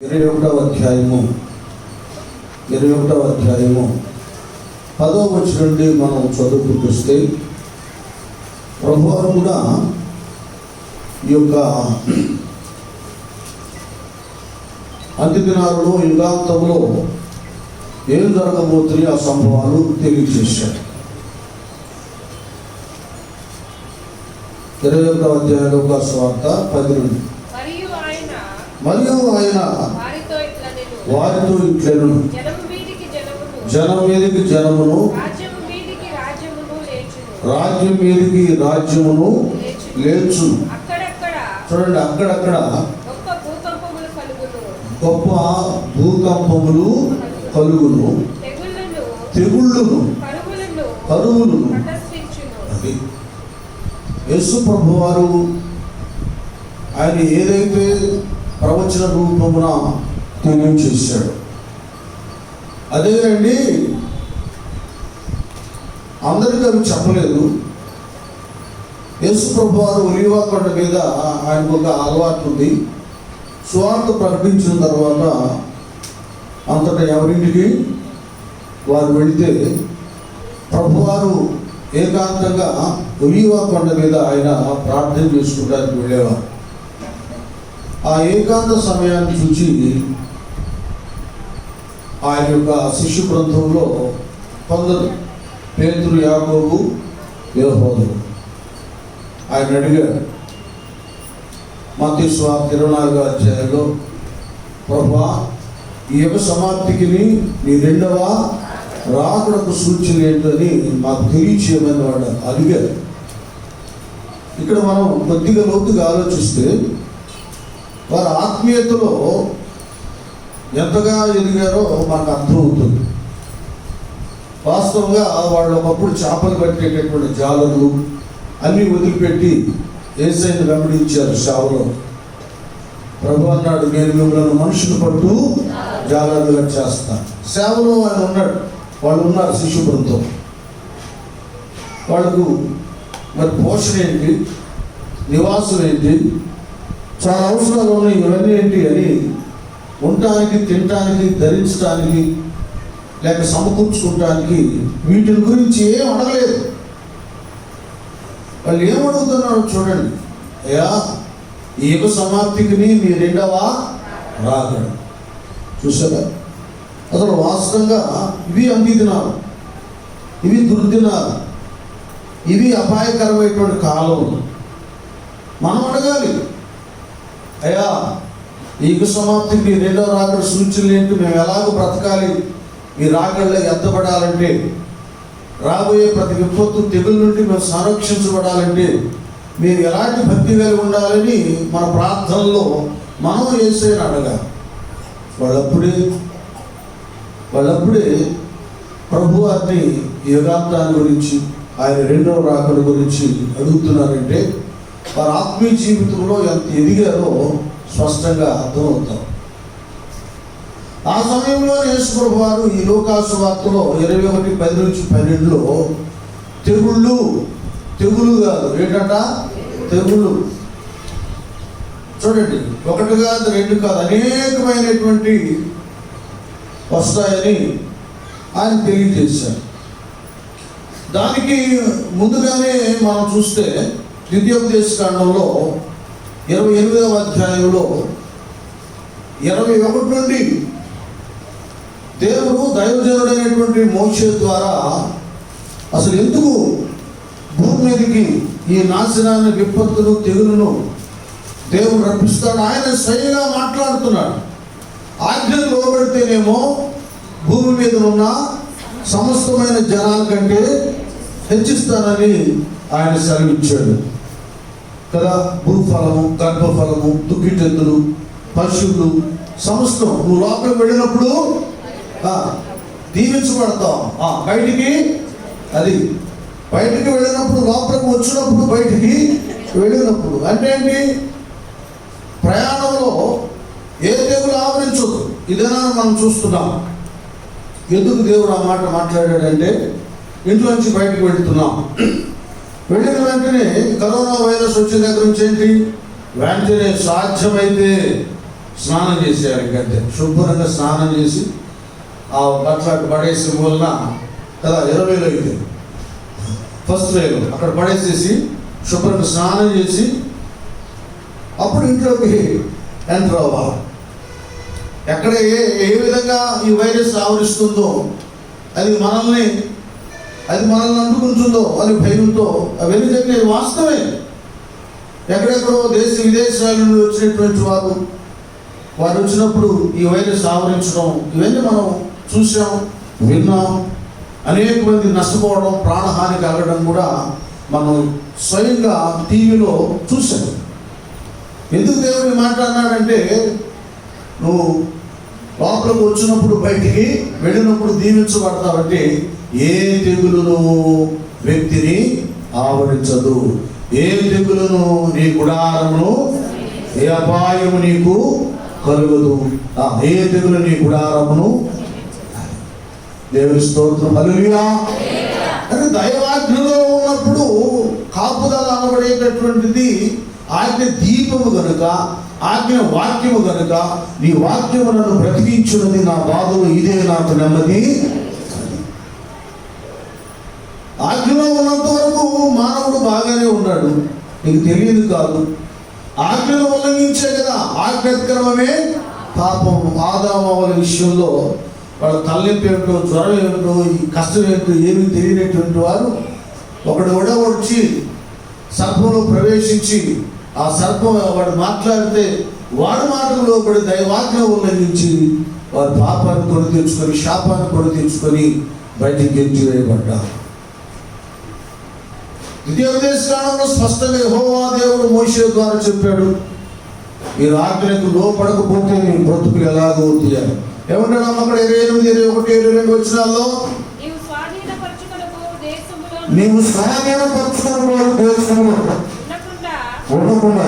21వ అధ్యాయము 10వ వచనం నుండి మనం చదువుకుంటే ప్రభువు కూడా ఈ యొక్క అంత్య దినాలలో యుగాంతంలో ఏం జరగబోతున్నాయి ఆ సంభవాలు తెలియజేశాడు. 21వ అధ్యాయం లూకాసు వార్త 10 నుండి. మరియు ఆయన వారితో ఇట్లెను, జనం మీదికి జనమును, రాజ్యం మీదికి రాజ్యమును లేచు. చూడండి, అక్కడక్కడ గొప్ప భూకంపములు కలుగును, తెగుళ్ళును, కరువులను. అది యేసు ప్రభు వారు ఆయన ఏదైతే ప్రవచన రూపమున తెలియచేశాడు అదేనండి. అందరికీ అవి చెప్పలేదు. యేసు ప్రభు వారు ఒలీవ కొండ మీద ఆయనకు ఒక అలవాటు ఉంది. సువార్త ప్రకటించిన తర్వాత అంతటా ఎవరింటికి వారు వెళితే ప్రభువారు ఏకాంతంగా ఒలీవ కొండ మీద ఆయన ప్రార్థన చేసుకోవడానికి వెళ్ళేవారు. ఆ ఏకాంత సమయాన్ని చూసి ఆయన యొక్క శిష్యు బృందంలో కొందరు, పేతురు, యాకోబు, యోహాను, ఆయన అడిగాడు మత్తయి సువార్త 24వ అధ్యాయంలో, ప్రభువా, ఈ యుగ సమాప్తికి నీ రెండవ రాకడకు సూచన ఏంటని మాకు తెలియచేయమని వాడు అడిగారు. ఇక్కడ మనం కొద్దిగా లోతుగా ఆలోచిస్తే వారి ఆత్మీయతలో ఎంతగా ఎదిగారో మనకు అర్థమవుతుంది. వాస్తవంగా వాళ్ళు ఒకప్పుడు చేపలు పట్టేటటువంటి జాలర్లు అన్నీ వదిలిపెట్టి యేసయ్యను వెంబడించారు. సేవలో ప్రభు అన్నాడు, నేను మిమ్మల్ని మనుషులు పట్టు జాలర్లుగా చేస్తాను. సేవలో ఆయన ఉన్నాడు, వాళ్ళు ఉన్నారు శిష్యు బృందం. వాళ్ళకు మరి పోషణ ఏంటి, నివాసం ఏంటి, చాలా అవసరాలు ఉన్నాయి. ఇవన్నీ ఏంటి అని ఉండటానికి, తినటానికి, ధరించడానికి, లేక సమకూర్చుకోవటానికి వీటి గురించి ఏం అడగలేదు. వాళ్ళు ఏమడుగుతున్నారో చూడండి, అయ్యా ఈ యుగ సమాప్తికి నీ రెండవ రాకడ. చూసారా, అసలు వాస్తవంగా ఇవి అందిదినాలు, ఇవి దుర్దినాలు, ఇవి అపాయకరమైనటువంటి కాలం. మనం అడగాలి, అయ్యా ఈ యుగ సమాప్తికి రెండవ రాకడ సూచనలు ఏంటి, మేము ఎలాగో బ్రతకాలి, ఈ రాకడలో ఎత్తపడాలంటే, రాబోయే ప్రతి విపత్తు తెగుల నుండి మేము సంరక్షించబడాలంటే మీరు ఎలాంటి భక్తి కలిగి ఉండాలని మన ప్రార్థనలో మనం యేసయ్యను అడగాలి. వాళ్ళప్పుడే ప్రభు వారిని యుగాంతాన్ని గురించి, ఆయన రెండవ రాకడ గురించి అడుగుతున్నారంటే వారి ఆత్మీయ జీవితంలో ఎంత ఎదిగారో స్పష్టంగా అర్థమవుతాం. ఆ సమయంలో యేసు ప్రభు వారు ఈ లూకాసు వార్తలో 21:10-12లో తెగుళ్ళు కాదు, ఏంటంట, తెగుళ్ళు. చూడండి, ఒకటి కాదు, రెండు కాదు, అనేకమైనటువంటి వస్తాయని ఆయన తెలియజేశారు. దానికి ముందుగానే మనం చూస్తే ద్వితీయోపదేశకాండంలో 28వ అధ్యాయంలో 21 నుండి దేవుడు దైవజనుడైనటువంటి మోషే ద్వారా అసలు ఎందుకు భూమి మీదకి ఈ నాశనాన్ని, విపత్తును, తెగులను దేవుడు రప్పిస్తాడు, ఆయన స్వయంగా మాట్లాడుతున్నాడు. ఆజ్ఞలు లోబడితేనేమో భూమి మీద ఉన్న సమస్తమైన జనాల కంటే హెచ్చిస్తానని ఆయన సెలవిచ్చాడు కదా. భూఫలము, గర్భఫలము, దుఃఖిటెద్దులు, పశువులు, సమస్తం నువ్వు లోపలికి వెళ్ళినప్పుడు దీవించబడతావు. బయటికి వెళ్ళినప్పుడు, లోపలికి వచ్చినప్పుడు, బయటికి వెళ్ళినప్పుడు అంటే ఏంటి, ప్రయాణంలో ఏ తెగులు ఆవరించదు. ఇదేనా మనం చూస్తున్నాం. ఎందుకు దేవుడు ఆ మాట మాట్లాడాడంటే, ఇంట్లోంచి బయటకు వెళ్తున్నాం, వెళ్ళిన వెంటనే కరోనా వైరస్ వచ్చిన దగ్గర నుంచి ఏంటి, వెంటనే స్నానం చేసేయాలి. ఇంకంతే, శుభ్రంగా స్నానం చేసి ఆ బట్టలు అక్కడ పడేసి వలన కదా 20 అయితే ఫస్ట్ వేలు అక్కడ పడేసేసి శుభ్రంగా స్నానం చేసి అప్పుడు ఇంట్లోకి ఎంటర్ అవ్వాలి. ఎక్కడ ఏ విధంగా ఈ వైరస్ ఆవరిస్తుందో అది మనల్ని అంటుకుంటుందో అని భయంతో అవన్నీ జరిగిన వాస్తవమే. ఎక్కడెక్కడో దేశ విదేశాల నుండి వచ్చినటువంటి వారు వచ్చినప్పుడు ఈ వైరస్ ఆవరించడం ఇవన్నీ మనం చూసాం, విన్నాం. అనేక మంది నష్టపోవడం, ప్రాణహాని కలగడం కూడా మనం స్వయంగా టీవీలో చూసాం. ఎందుకు దేవుడు మాట్లాడినాడంటే, నువ్వు లోపలికి వచ్చినప్పుడు బయటికి వెళ్ళినప్పుడు దీవించబడతావంటే ఏ తెగులును వ్యక్తిని ఆవరించదు, ఏ తెగులును నీ గుడారమును, ఏ అపాయము నీకు కలుగదు, ఏ తెగులు నీ గుడారమును. దేవుని స్తోత్రం, హల్లెలూయా. అంటే దైవాజ్ఞలో ఉన్నప్పుడు కాపుదల అనబడేటటువంటిది ఆజ్ఞ దీపము కనుక, ఆజ్ఞ వాక్యము కనుక, నీ వాక్యము నన్ను బ్రతికించున్నది, నా బాధలు ఇదే నాకు నెమ్మది. ఆజ్ఞలో ఉన్నంత వరకు మానవుడు బాగానే ఉన్నాడు, నీకు తెలియదు కాదు. ఆజ్ఞను ఉల్లంఘించే కదా, ఆజ్ఞాతిక్రమమే పాపం. ఆదాము వాళ్ళ విషయంలో వాళ్ళ తలనొప్పి ఏమిటో, జ్వరం ఏమిటో, ఈ కష్టం ఏమిటో ఏమీ తెలియనటువంటి వారు ఒకడు వచ్చి సర్పంలో ప్రవేశించి ఆ సర్పం వాడు మాట్లాడితే వాడు మాటకు లోబడి దైవాజ్ఞ ఉల్లంఘించి వారి పాపాన్ని కొని తెచ్చుకొని, శాపాన్ని కొని తెచ్చుకొని బయటికి గెంటివేయబడ్డారు. ద్వితీయోపదేశకాండంలో స్పష్టంగా యెహోవా దేవుడు మోషే ద్వారా చెప్పాడు, మీరు ఆజ్ఞకు లోపడకపోతే నీ బ్రతుకులు ఎలాగో తీయాలి. ఏమంటాడు అక్కడ 28, 21, 22 వచనాల్లో, నీవు స్వాధీనపరచుకొనుకో దేశములో ఉండకుండా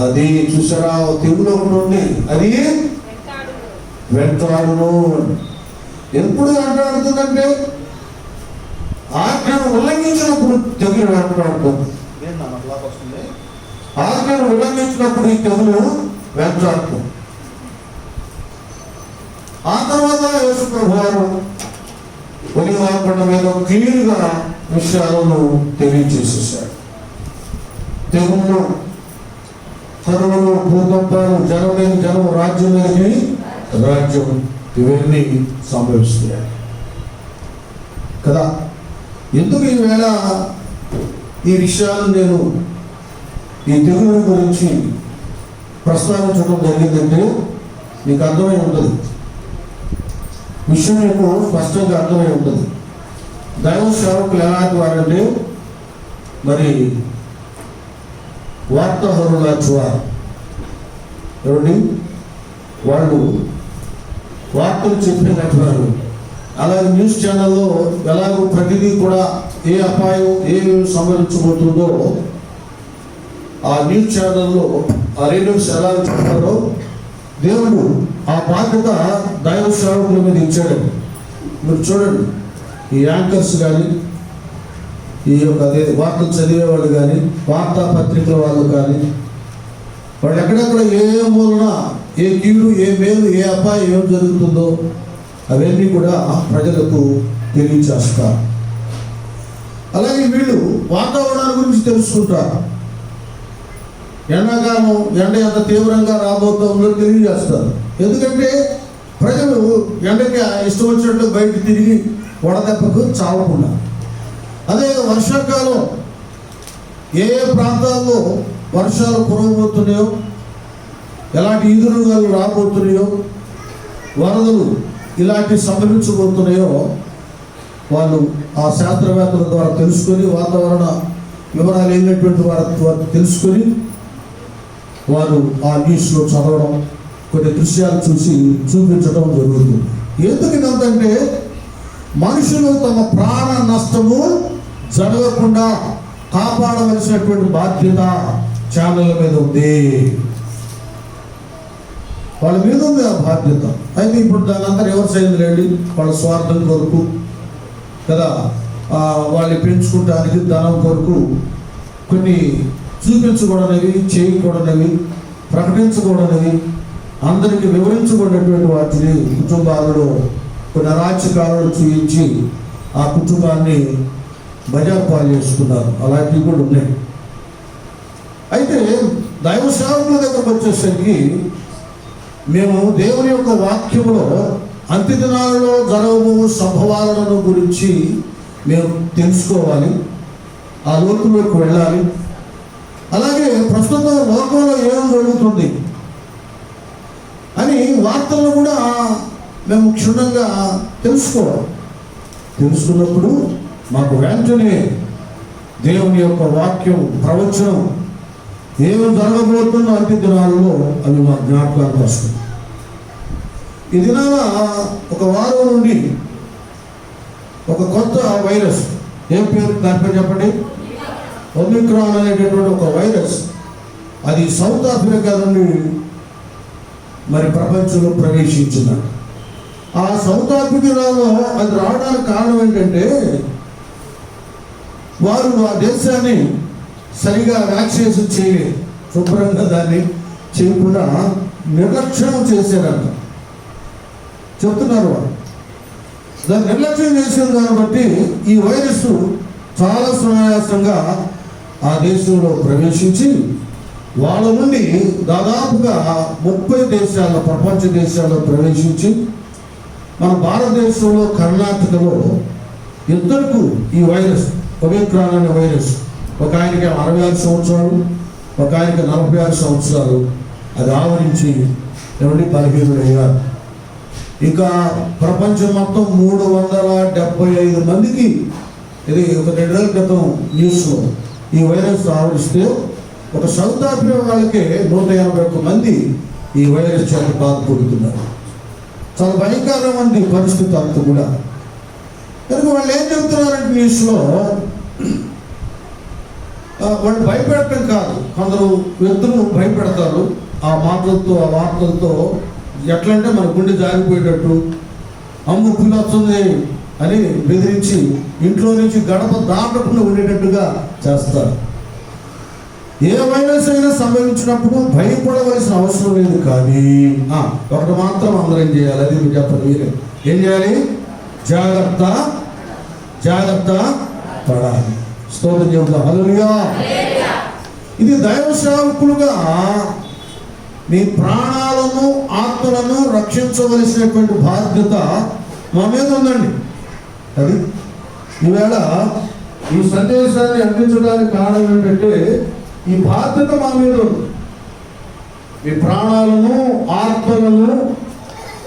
అది చూసారా, తెగులు ఒకటి ఉంది, అది వెంటాడును. ఎప్పుడు వెంటాడుతుందంటే ఆజ్ఞను ఉల్లంఘించినప్పుడు తెగులు వెంటాడుతుంది. ఆజ్ఞను ఉల్లంఘించినప్పుడు ఈ తెగులు వెంటాడుతుంది. ఆ తర్వాత యేసు ప్రభువారు ఒలివ కొండ మీద క్లియర్గా విషయాలను తెలియజేసేసాడు. తెగులు, కరువులు, భూకంపాలు, జనం లేని జనం, రాజ్యం లేని రాజ్యం, ఇవన్నీ సంభవిస్తున్నాయి కదా. ఎందుకు ఈవేళ ఈ విషయాలు నేను ఈ తెగుల గురించి ప్రస్తావించడం జరిగిందంటే నీకు అర్థమై ఉంటుంది, విషయం మీకు స్పష్టంగా అర్థమై ఉంటుంది. దైవ సేవకులు ఎలాంటి వారంటే మరి వార్తాహరుల చువారు ఏమండి, వాళ్ళు వార్తలు చెప్పినట్టు వారు. అలాగే న్యూస్ ఛానల్లో ఎలాగో ప్రతిదీ కూడా ఏ అపాయం ఏమేమి సంభవించబోతుందో ఆ న్యూస్ ఛానల్లో ఆ రేడియోస్ ఎలా చెప్తారో దేవుడు ఆ బాధ్యత దైవ సేవకుల మీద ఇచ్చాడు. మీరు చూడండి, ఈ యాంకర్స్ కానీ, ఈ యొక్క వార్తలు చదివేవాళ్ళు కానీ, వార్తాపత్రికల వాళ్ళు కానీ, వాళ్ళు ఎక్కడెక్కడ ఏ మూలన ఏ కీడు, ఏ మేలు, ఏ అపాయం ఏం జరుగుతుందో అవన్నీ కూడా ప్రజలకు తెలియచేస్తారు. అలాగే వీళ్ళు వాతావరణాల గురించి తెలుసుకుంటారు. ఎండాకాలం ఎండ ఎంత తీవ్రంగా రాబోతుందో తెలియజేస్తారు. ఎందుకంటే ప్రజలు ఎండకి ఇష్టం వచ్చినట్టు బయట తిరిగి వడదెబ్బకు చావకుండా. అదే వర్షాకాలం ఏ ప్రాంతాల్లో వర్షాలు కురవబోతున్నాయో, ఎలాంటి ఈదురుగాలు రాబోతున్నాయో, వరదలు ఇలాంటి సంభవించబోతున్నాయో వాళ్ళు ఆ శాస్త్రవేత్తల ద్వారా తెలుసుకొని, వాతావరణ వివరాలు అయినటువంటి వారు తెలుసుకొని వారు ఆ న్యూస్లో చదవడం, కొన్ని దృశ్యాలు చూసి చూపించడం జరుగుతుంది. ఎందుకు ఇదంటే మనుషులు తమ ప్రాణ నష్టము జరగకుండా కాపాడవలసినటువంటి బాధ్యత ఛానళ్ళ మీద ఉంది, వాళ్ళ మీద ఉంది ఆ బాధ్యత. అయితే ఇప్పుడు దాని అంతా రివర్స్ అయింది రండి, వాళ్ళ స్వార్థం కొరకు కదా, వాళ్ళని పెంచుకోవడానికి ధనం కొరకు కొన్ని చూపించకూడనివి, చేయకూడనివి, ప్రకటించకూడనివి, అందరికీ వివరించకూడనటువంటి వాటిని కుటుంబాలలో కొన్ని అరాచకాలను చూపించి ఆ కుటుంబాన్ని బజారు పాలు చేసుకున్నారు. అలాంటివి కూడా ఉన్నాయి. అయితే దైవ సేవకుల దగ్గరకు వచ్చేసరికి మేము దేవుని యొక్క వాక్యంలో అంత్య దినాలలో జరగబో సంభవాలను గురించి మేము తెలుసుకోవాలి, ఆ లోతులోకి వెళ్ళాలి. అలాగే ప్రస్తుతం లోకంలో ఏం జరుగుతుంది అని వార్తలను కూడా మేము క్షుణ్ణంగా తెలుసుకోవాలి. తెలుసుకున్నప్పుడు మాకు వెంటనే దేవుని యొక్క వాక్యం, ప్రవచనం ఏమి జరగబోతుందో అంత్య దినాలలో అవి మా జ్ఞాపకానికి వస్తుంది. ఈ దినాన ఒక వారం నుండి ఒక కొత్త వైరస్, ఏం పేరు దాని పేరు చెప్పండి, ఒమిక్రాన్ అనేటటువంటి ఒక వైరస్, అది సౌత్ ఆఫ్రికా నుండి మరి ప్రపంచంలో ప్రవేశించిందంట. ఆ సౌత్ ఆఫ్రికాలో అది రావడానికి కారణం ఏంటంటే వారు ఆ దేశాన్ని సరిగా వ్యాక్సినేషన్ చేయలేదు, శుభ్రంగా దాన్ని చేయకుండా నిర్లక్ష్యం చేశారంట చెప్తున్నారు. వారు దాన్ని నిర్లక్ష్యం చేసిన దాన్ని బట్టి ఈ వైరస్ చాలా సునాయాసంగా ఆ దేశంలో ప్రవేశించి వాళ్ళ నుండి దాదాపుగా 30 దేశాల్లో, ప్రపంచ దేశాల్లో ప్రవేశించి మన భారతదేశంలో కర్ణాటకలో ఇద్దరికి ఈ వైరస్, ఒమిక్రాన్ అనే వైరస్, ఒక ఆయనకి 66 సంవత్సరాలు, ఒక ఆయనకి 46 సంవత్సరాలు, అది ఆవరించి ఎవరి బలహీనులయ్యారు. ఇంకా ప్రపంచం మొత్తం 375 మందికి, ఇది ఒక 2 రోజుల క్రితం న్యూస్లో ఈ వైరస్ ఆవరిస్తే ఒక సౌత్ ఆఫ్రికా వాళ్ళకి 181 మంది ఈ వైరస్ చేత బాధపడుతున్నారు. చాలా భయంకరమైన పరిస్థితి అంతా కూడా. కనుక వాళ్ళు ఏం చెప్తున్నారంటే న్యూస్లో, వాళ్ళు భయపెట్టడం కాదు, కొందరు వ్యక్తులు భయపెడతారు ఆ మాటలతో, ఆ వార్తలతో. ఎట్లంటే మన గుండె జారిపోయేటట్టు, అమ్ము పులి వస్తుంది అని బెదిరించి ఇంట్లో నుంచి గడప దాటకుండా ఉండేటట్టుగా చేస్తారు. ఏ వైరస్ అయినా సంభవించినప్పుడు భయపడవలసిన అవసరం లేదు. కానీ ఒకటి మాత్రం అందరం చేయాలి, అది మీరు చెప్పండి, మీరే ఏం చేయాలి? జాగ్రత్త పడాలి. స్తోత్రం చెబుతా. హల్లెలూయా. ఇది దైవ సేవకులుగా మీ ప్రాణాలను, ఆత్మలను రక్షించవలసినటువంటి బాధ్యత మా మీద ఉందండి. అది ఈవేళ ఈ సందేశాన్ని అందించడానికి కారణం ఏంటంటే ఈ బాధ్యత మా మీద ఉంది. మీ ప్రాణాలను, ఆత్మలను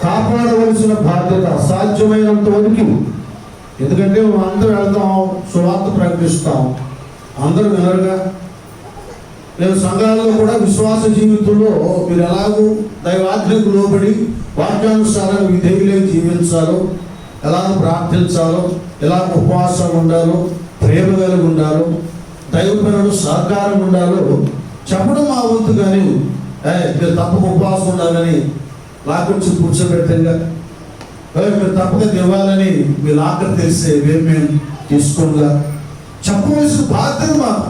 కాపాడవలసిన బాధ్యత సాధ్యమైనంత వరకు. ఎందుకంటే అందరూ వెళ్తాం, సువార్త ప్రకటిస్తాం, అందరూ వినరుగా. నేను సంఘాలలో కూడా విశ్వాస జీవితంలో మీరు ఎలాగూ దైవాజ్ఞకు లోబడి వాక్యానుసారంగా విధేయులై జీవించాలో, ఎలా ప్రార్థించాలో, ఎలా ఉపవాసం ఉండాలో, ప్రేమ కలిగి ఉండాలో, దైవపరులు సహకారం ఉండాలో చెప్పడం మా వంతు. కానీ మీరు తప్పక ఉపవాసం ఉండాలని లాకొచ్చి కూర్చోబెట్టంగా, మీరు తప్పక ఇవ్వాలని మీ లాకర్ తెలిసే మేము తీసుకోగా చెప్పవలసిన బాధ్యత మాకు.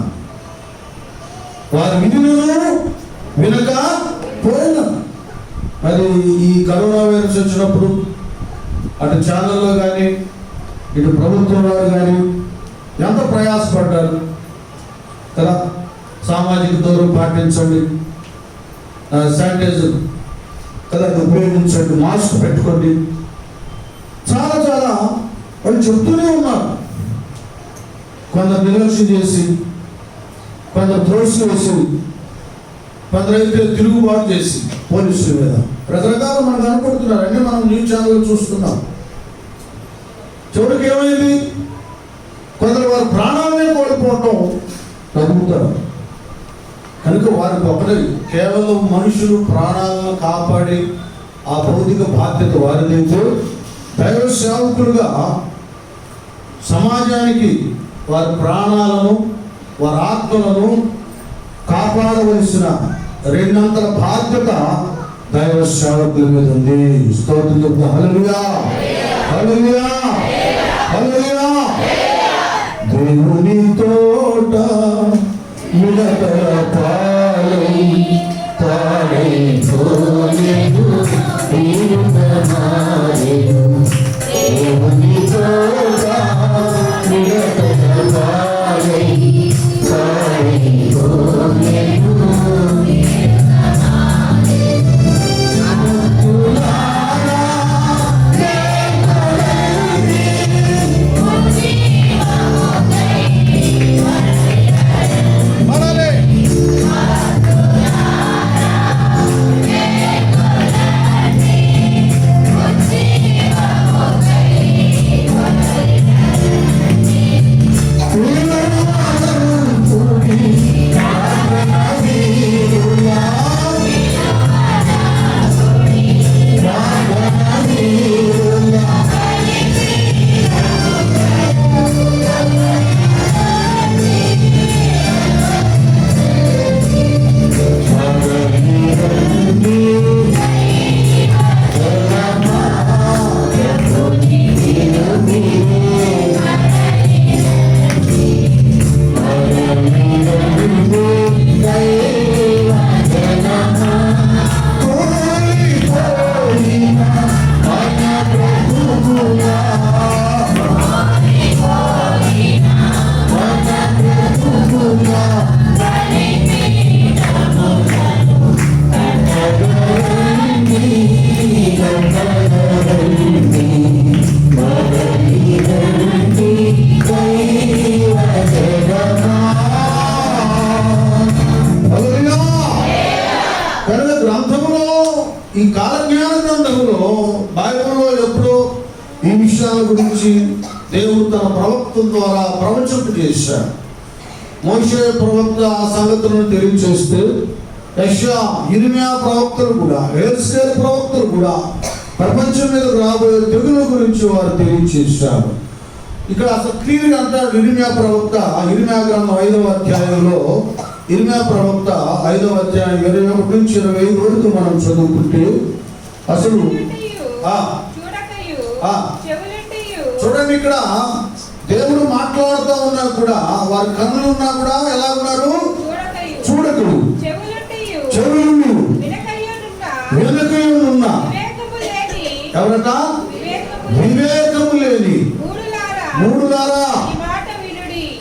వారి విధులను వినక పోయిన మరి ఈ కరోనా వైరస్ వచ్చినప్పుడు అటు ఛానల్లో కానీ ఇటు ప్రభుత్వం వారు కానీ ఎంత ప్రయాసపడ్డారు కదా. సామాజిక దూరం పాటించండి, శానిటైజర్ కదా ఉపయోగించండి, మాస్క్ పెట్టుకోండి, చాలా వాళ్ళు చెప్తూనే ఉన్నారు. కొందరు నిర్లక్ష్యం చేసి, కొందరు త్రోసి వేసి, కొందరైతే తిరుగుబాటు చేసి పోలీసుల మీద రకరకాలు మనకు కనపడుతున్నారు. అన్నీ మనం న్యూస్ ఛానల్ చూస్తున్నాం. చివరికి ఏమైంది? కొందరు వారి ప్రాణాలనే కోల్పోవటం తగ్గుతారు. కనుక వారికి ఒకటి కేవలం మనుషులు ప్రాణాలను కాపాడి ఆ భౌతిక బాధ్యత వారిదైతే, దైవ సేవకులుగా సమాజానికి వారి ప్రాణాలను, వారి ఆత్మలను కాపాడవలసిన 2 అంతల బాధ్యత దైవ సేవకుల మీద ఉంది. స్తోత్రం చెప్తా. హల్లెలూయా, హల్లెలూయా, హల్లెలూయా. దేవుని తోట మిడతల పాలై పాడైపోయెను తీరుతమాయెను దేవుని తోడ మిడతల పాలై పాడైపోయెను ఈ కాలజ్ఞాన గ్రంథంలో బైబిల్లో ఎప్పుడో ఈ విషయాల గురించి దేవుడు తన ప్రవక్తల ద్వారా ప్రవచనం చేశాడు. మోషే ప్రవక్త ఆ సంగతులను తెలియజేస్తే యెషయా, ఇర్మీయా ప్రవక్తలు కూడా, హెజ్కేలు ప్రవక్తలు కూడా ప్రపంచం మీద రాబోయే తెగుల గురించి వారు తెలియజేశారు. ఇక్కడ అసలు క్లియర్గా అంటాడు ఇర్మీయా ప్రవక్త. ఇర్మీయా గ్రంథం 5వ అధ్యాయంలో ఇర్మీయా ప్రవక్త 5వ అధ్యాయం 21 నుంచి 25 వరకు మనం చదువుకుంటే అసలు చూడండి, ఇక్కడ దేవుడు మాట్లాడుతూ ఉన్నా కూడా వారి కన్నులు ఉన్నా కూడా ఎలా ఉన్నారు? చూడకు, చెవులు వెనకయున్నా ఎవరట? వివేకము లేని మూడులారా.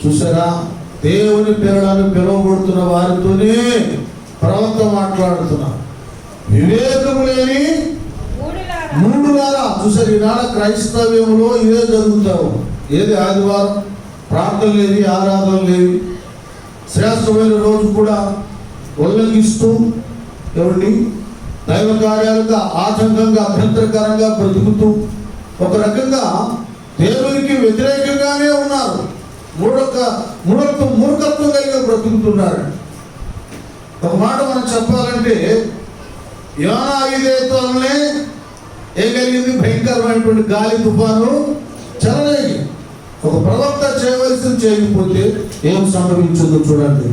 చూసారా, దేవుని పేరులను పిలువబడుతున్న వారితోనే ప్రవక్త మాట్లాడుతున్నారు. వివేకము లేని మూడులారా. చూసారు, ఈనాడ క్రైస్తవ్యంలో ఇదే జరుగుతావు. ఏది ఆదివారం ప్రార్థన లేని, ఆరాధన లేని, శ్రేష్టమైన రోజు కూడా ఉల్లంఘిస్తూ ఎవరిని దైవ కార్యాలుగా ఆటంకంగా అభ్యంతరకరంగా బ్రతుకుతూ ఒక రకంగా దేవునికి వ్యతిరేకంగానే ఉన్నారు. మూర్ఖత్వం కలిగి బ్రతుకుతున్నారు. ఒక మాట మనం చెప్పాలంటే యోనా 5 వల్లనే ఏం కలిగింది? భయంకరమైనటువంటి గాలి తుఫాను చెలరేగి. ఒక ప్రవక్త చేయవలసింది చేయకపోతే ఏం సంభవించిందో చూడండి.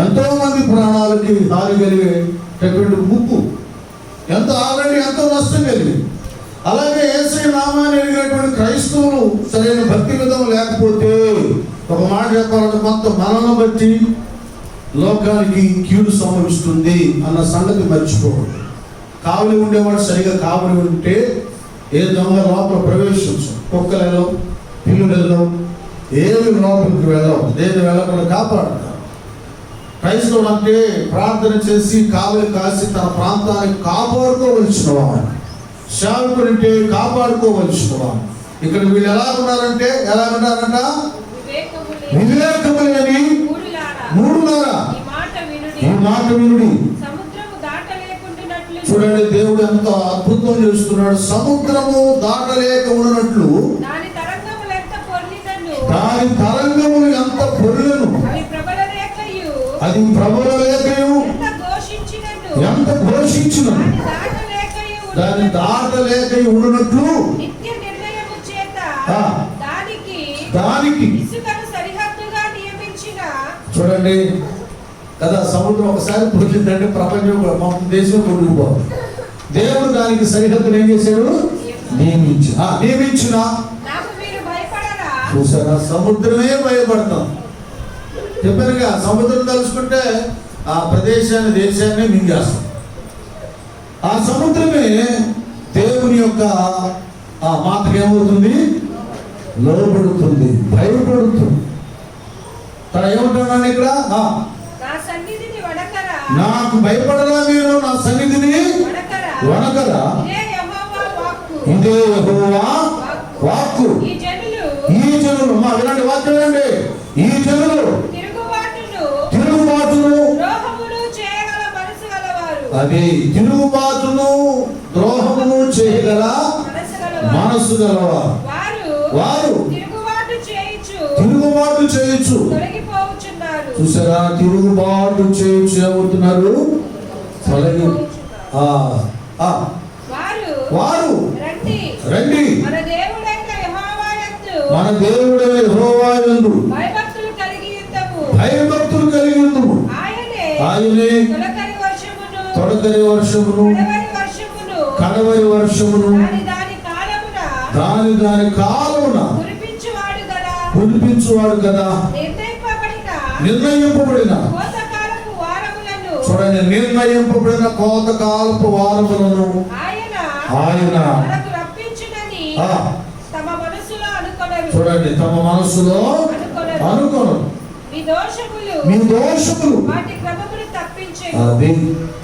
ఎంతో మంది ప్రాణాలకి హాని కలిగేటటువంటి ముప్పు, ఆల్రెడీ ఎంతో నష్టం కలిగింది. అలాగే యేసయ్య నామాన్ని ఎరిగినటువంటి క్రైస్తవులు సరైన భక్తి విధం లేకపోతే ఒక మాట చెప్పాలంటే మొత్తం మనల్ని బట్టి లోకానికి కీడు సంభవిస్తుంది అన్న సంగతి మర్చిపోవద్దు. కావలి ఉండేవాడు సరిగా కావలి ఉంటే ఏ దొంగ లోపల ప్రవేశించు, కుక్కలు వెళ్ళవు, పిల్లులు వెళ్ళవు, ఏమి లోపలికి వెళ్ళవు, దేని వెళ్ళకుండా కాపాడుతారు. క్రైస్తవుడు అంటే ప్రార్థన చేసి కావలి కాసి తన ప్రాంతాన్ని కాపాడుకోవలసిన వాడు. సేవకుడు అంటే కాపాడుకోవలసిన వాడు. ఇక్కడ వీళ్ళు ఎలా ఉన్నారంట? వివేకము లేని మూడులారా. ఈ మాట వినుడి. చూడండి, దేవుడు ఎంత అద్భుతం చేస్తున్నాడు. సముద్రము దాటలేక ఉన్నట్లు దాని తరంగములు ఎంత పొర్లను, అది ప్రబల లేకయు ఎంత ఘోషించును, దాన్ని దాటలేక ఉన్నట్లు దానికి చూడండి కదా. సముద్రం ఒకసారి పొరిగిందంటే ప్రపంచం మొత్తం దేశం పొరిగిపోవాలి. దేవుడు దానికి సరిహద్దులు ఏం చేశాడు? నియమించిన. చూసారా, సముద్రమే భయపడతాం. చెప్పారుగా, సముద్రం తలుచుకుంటే ఆ ప్రదేశాన్ని, దేశాన్ని మింగేస్తాం. ఆ సముద్రమే దేవుని యొక్క ఆ మాటకి ఏమవుతుంది? లోబడుతుంది, భయపడుతుంది. తన ఏమంటున్నాను ఇక్కడ, నాకు భయపడరా మీరు, నా సన్నిధిని వణకరా, ఇదే యెహోవా వాక్కు. ఈ జనులు మా వినండి, వాక్యం వినండి. ఈ జనులు తిరుగుబాటును, అది తిరుగుబాటును ద్రోహమును చేయగల మనసు గలవారు. వారు తిరుగుబాటు చేయొచ్చు. చూసారా, తిరుగుబాటు చేయొచ్చు ఏమవుతున్నారు? తొలగి వారు రండి, మన దేవుడైన యెహోవా యందు భయభక్తులు కలిగి ఉందుము. ఆయనే తొలకరి వర్షమును, కడవరి వర్షమును దాని కాలమున కురిపించువాడు కదా. నిర్ణయింపబడిన, చూడండి, నిర్ణయింపబడిన కోతకాలపు వారములను ఆయన చూడండి తమ మనసులో అనుకోను. మీ దోషములు అది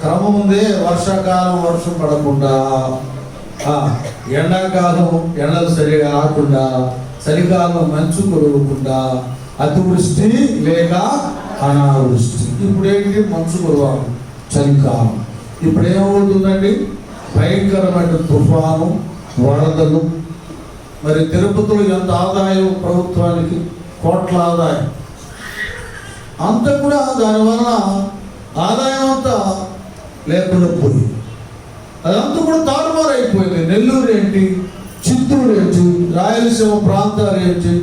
క్రమం ఉంది. వర్షాకాలం వర్షం పడకుండా, ఎండాకాలం ఎండలు సరిగా రాకుండా, చలికాలం మంచు కురవకుండా, అతివృష్టి లేక అనావృష్టి. ఇప్పుడు ఏంటి? మంచు కురవాలి, చలికాలం. ఇప్పుడు ఏమవుతుందండి? భయంకరమైన తుఫాను, వరదలు. మరి తిరుపతిలో ఎంత ఆదాయం ప్రభుత్వానికి? కోట్ల ఆదాయం. అంతా కూడా దానివల్ల ఆదాయం అంతా లేకుండా పోయింది. అదంతా కూడా తారుమారు అయిపోయింది. నెల్లూరు ఏంటి, చిత్తూరు ఏంటి, రాయలసీమ ప్రాంతాలు ఏంటి,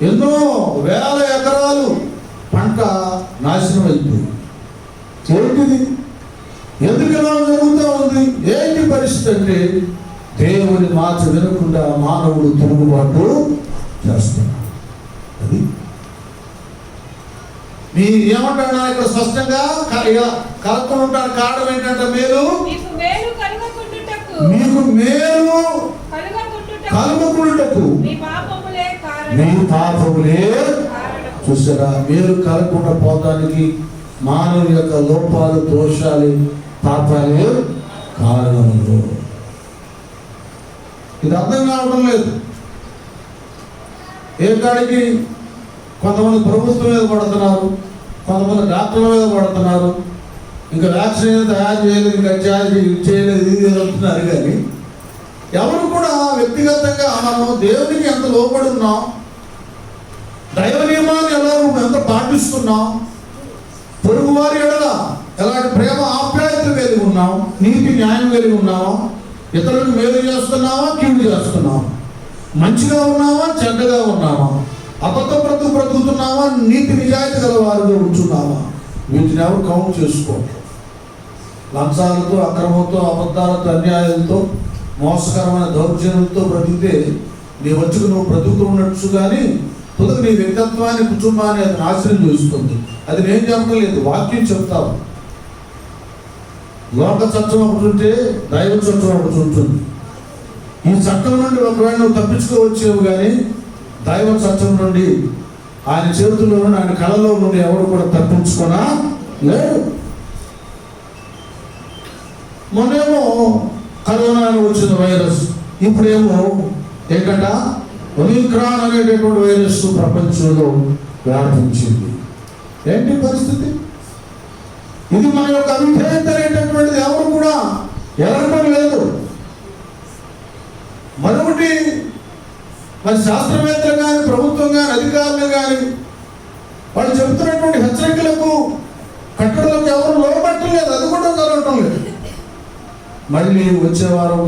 ఎన్నో వేల ఎకరాలు పంట నాశనం అయిపోయింది. ఏంటిది? ఎందుకు ఇలా జరుగుతూ ఉంది? ఏంటి పరిస్థితి అంటే, దేవుని మాట వినకుండా మానవుడు తిరుగుబాటు చేస్తున్నాడు. అది మీ ఏమంటాడు ఇక్కడ స్పష్టంగా కలెక్టర్ ఉంటాడు. కారణం ఏంటంటే, మీకు మేలు కలుగకుండుటకు మీ పాపములే. చూసారా, మేలు కలగకుండా పోతానికి మానవుని యొక్క లోపాలు, దోషాలు, పాపాలే కారణములు. ఇది అర్థం కావడం లేదు. ఏ కాడికి కొంతమంది ప్రభుత్వం మీద పడుతున్నారు, కొంతమంది డాక్టర్ల మీద పడుతున్నారు, ఇంకా వ్యాక్సిన్ తయారు చేయలేదు, ఇంకా చేయలేదు, ఇది అంటున్నారు. కానీ ఎవరు కూడా వ్యక్తిగతంగా మనం దేవునికి ఎంత లోబడి ఉన్నాం, దైవ నియమాన్ని ఎలా ఎంత పాటిస్తున్నాం, పొరుగు వారి ఎడల ఎలాంటి ప్రేమ ఆప్యాయతలు కలిగి ఉన్నాం, నీతి న్యాయం కలిగి ఉన్నామా, ఇతరులకు మేలు చేస్తున్నావా, కీడు చేస్తున్నావా, మంచిగా ఉన్నావా, చెడ్డగా ఉన్నావా, అబద్ధ బ్రతుకుతున్నావా, నీతి నిజాయితీ గల వారిగా ఉంటున్నావా? వీటిని ఎవరు కౌంట్ చేసుకో. లంచాలతో, అక్రమంతో, అబద్ధాలతో, అన్యాయాలతో, మోసకరమైన దౌర్జన్యంతో బ్రతికితే నీ వచ్చుకు నువ్వు బ్రతుకుతూ ఉండొచ్చు. కానీ తుదకు నీ వ్యక్తిత్వాన్ని, కుటుంబాన్ని అది నాశనం చేస్తుంది. అది నేను చెప్పలేదు, వాక్యం చెప్తావు. లోక చట్టం ఒకటి ఉంటే దైవ చట్టం ఒకటి ఉంటుంది. ఈ చట్టం నుండి ఒకవేళ నువ్వు తప్పించుకోవచ్చేవు, కానీ దైవ చట్టం నుండి, ఆయన చేతుల్లో నుండి, ఆయన కళలో నుండి ఎవరు కూడా తప్పించుకోనా లేడు. మొన్నేమో కరోనా వచ్చిన వైరస్, ఇప్పుడేమో ఏంటంట ఒమిక్రాన్ అనేటటువంటి వైరస్ ప్రపంచంలో వ్యాపించింది. ఏంటి పరిస్థితి? ఇది మన యొక్క అవిధేయత అనేటటువంటిది ఎవరు కూడా ఎరగడం లేదు. మరొకటి, మరి శాస్త్రవేత్తలు కానీ, ప్రభుత్వం కానీ, అధికారులు కానీ వాళ్ళు చెబుతున్నటువంటి హెచ్చరికలకు, కట్టడలకు ఎవరు లోబట్టం లేదు. అది కూడా జరగటం లేదు. మళ్ళీ వచ్చే వారం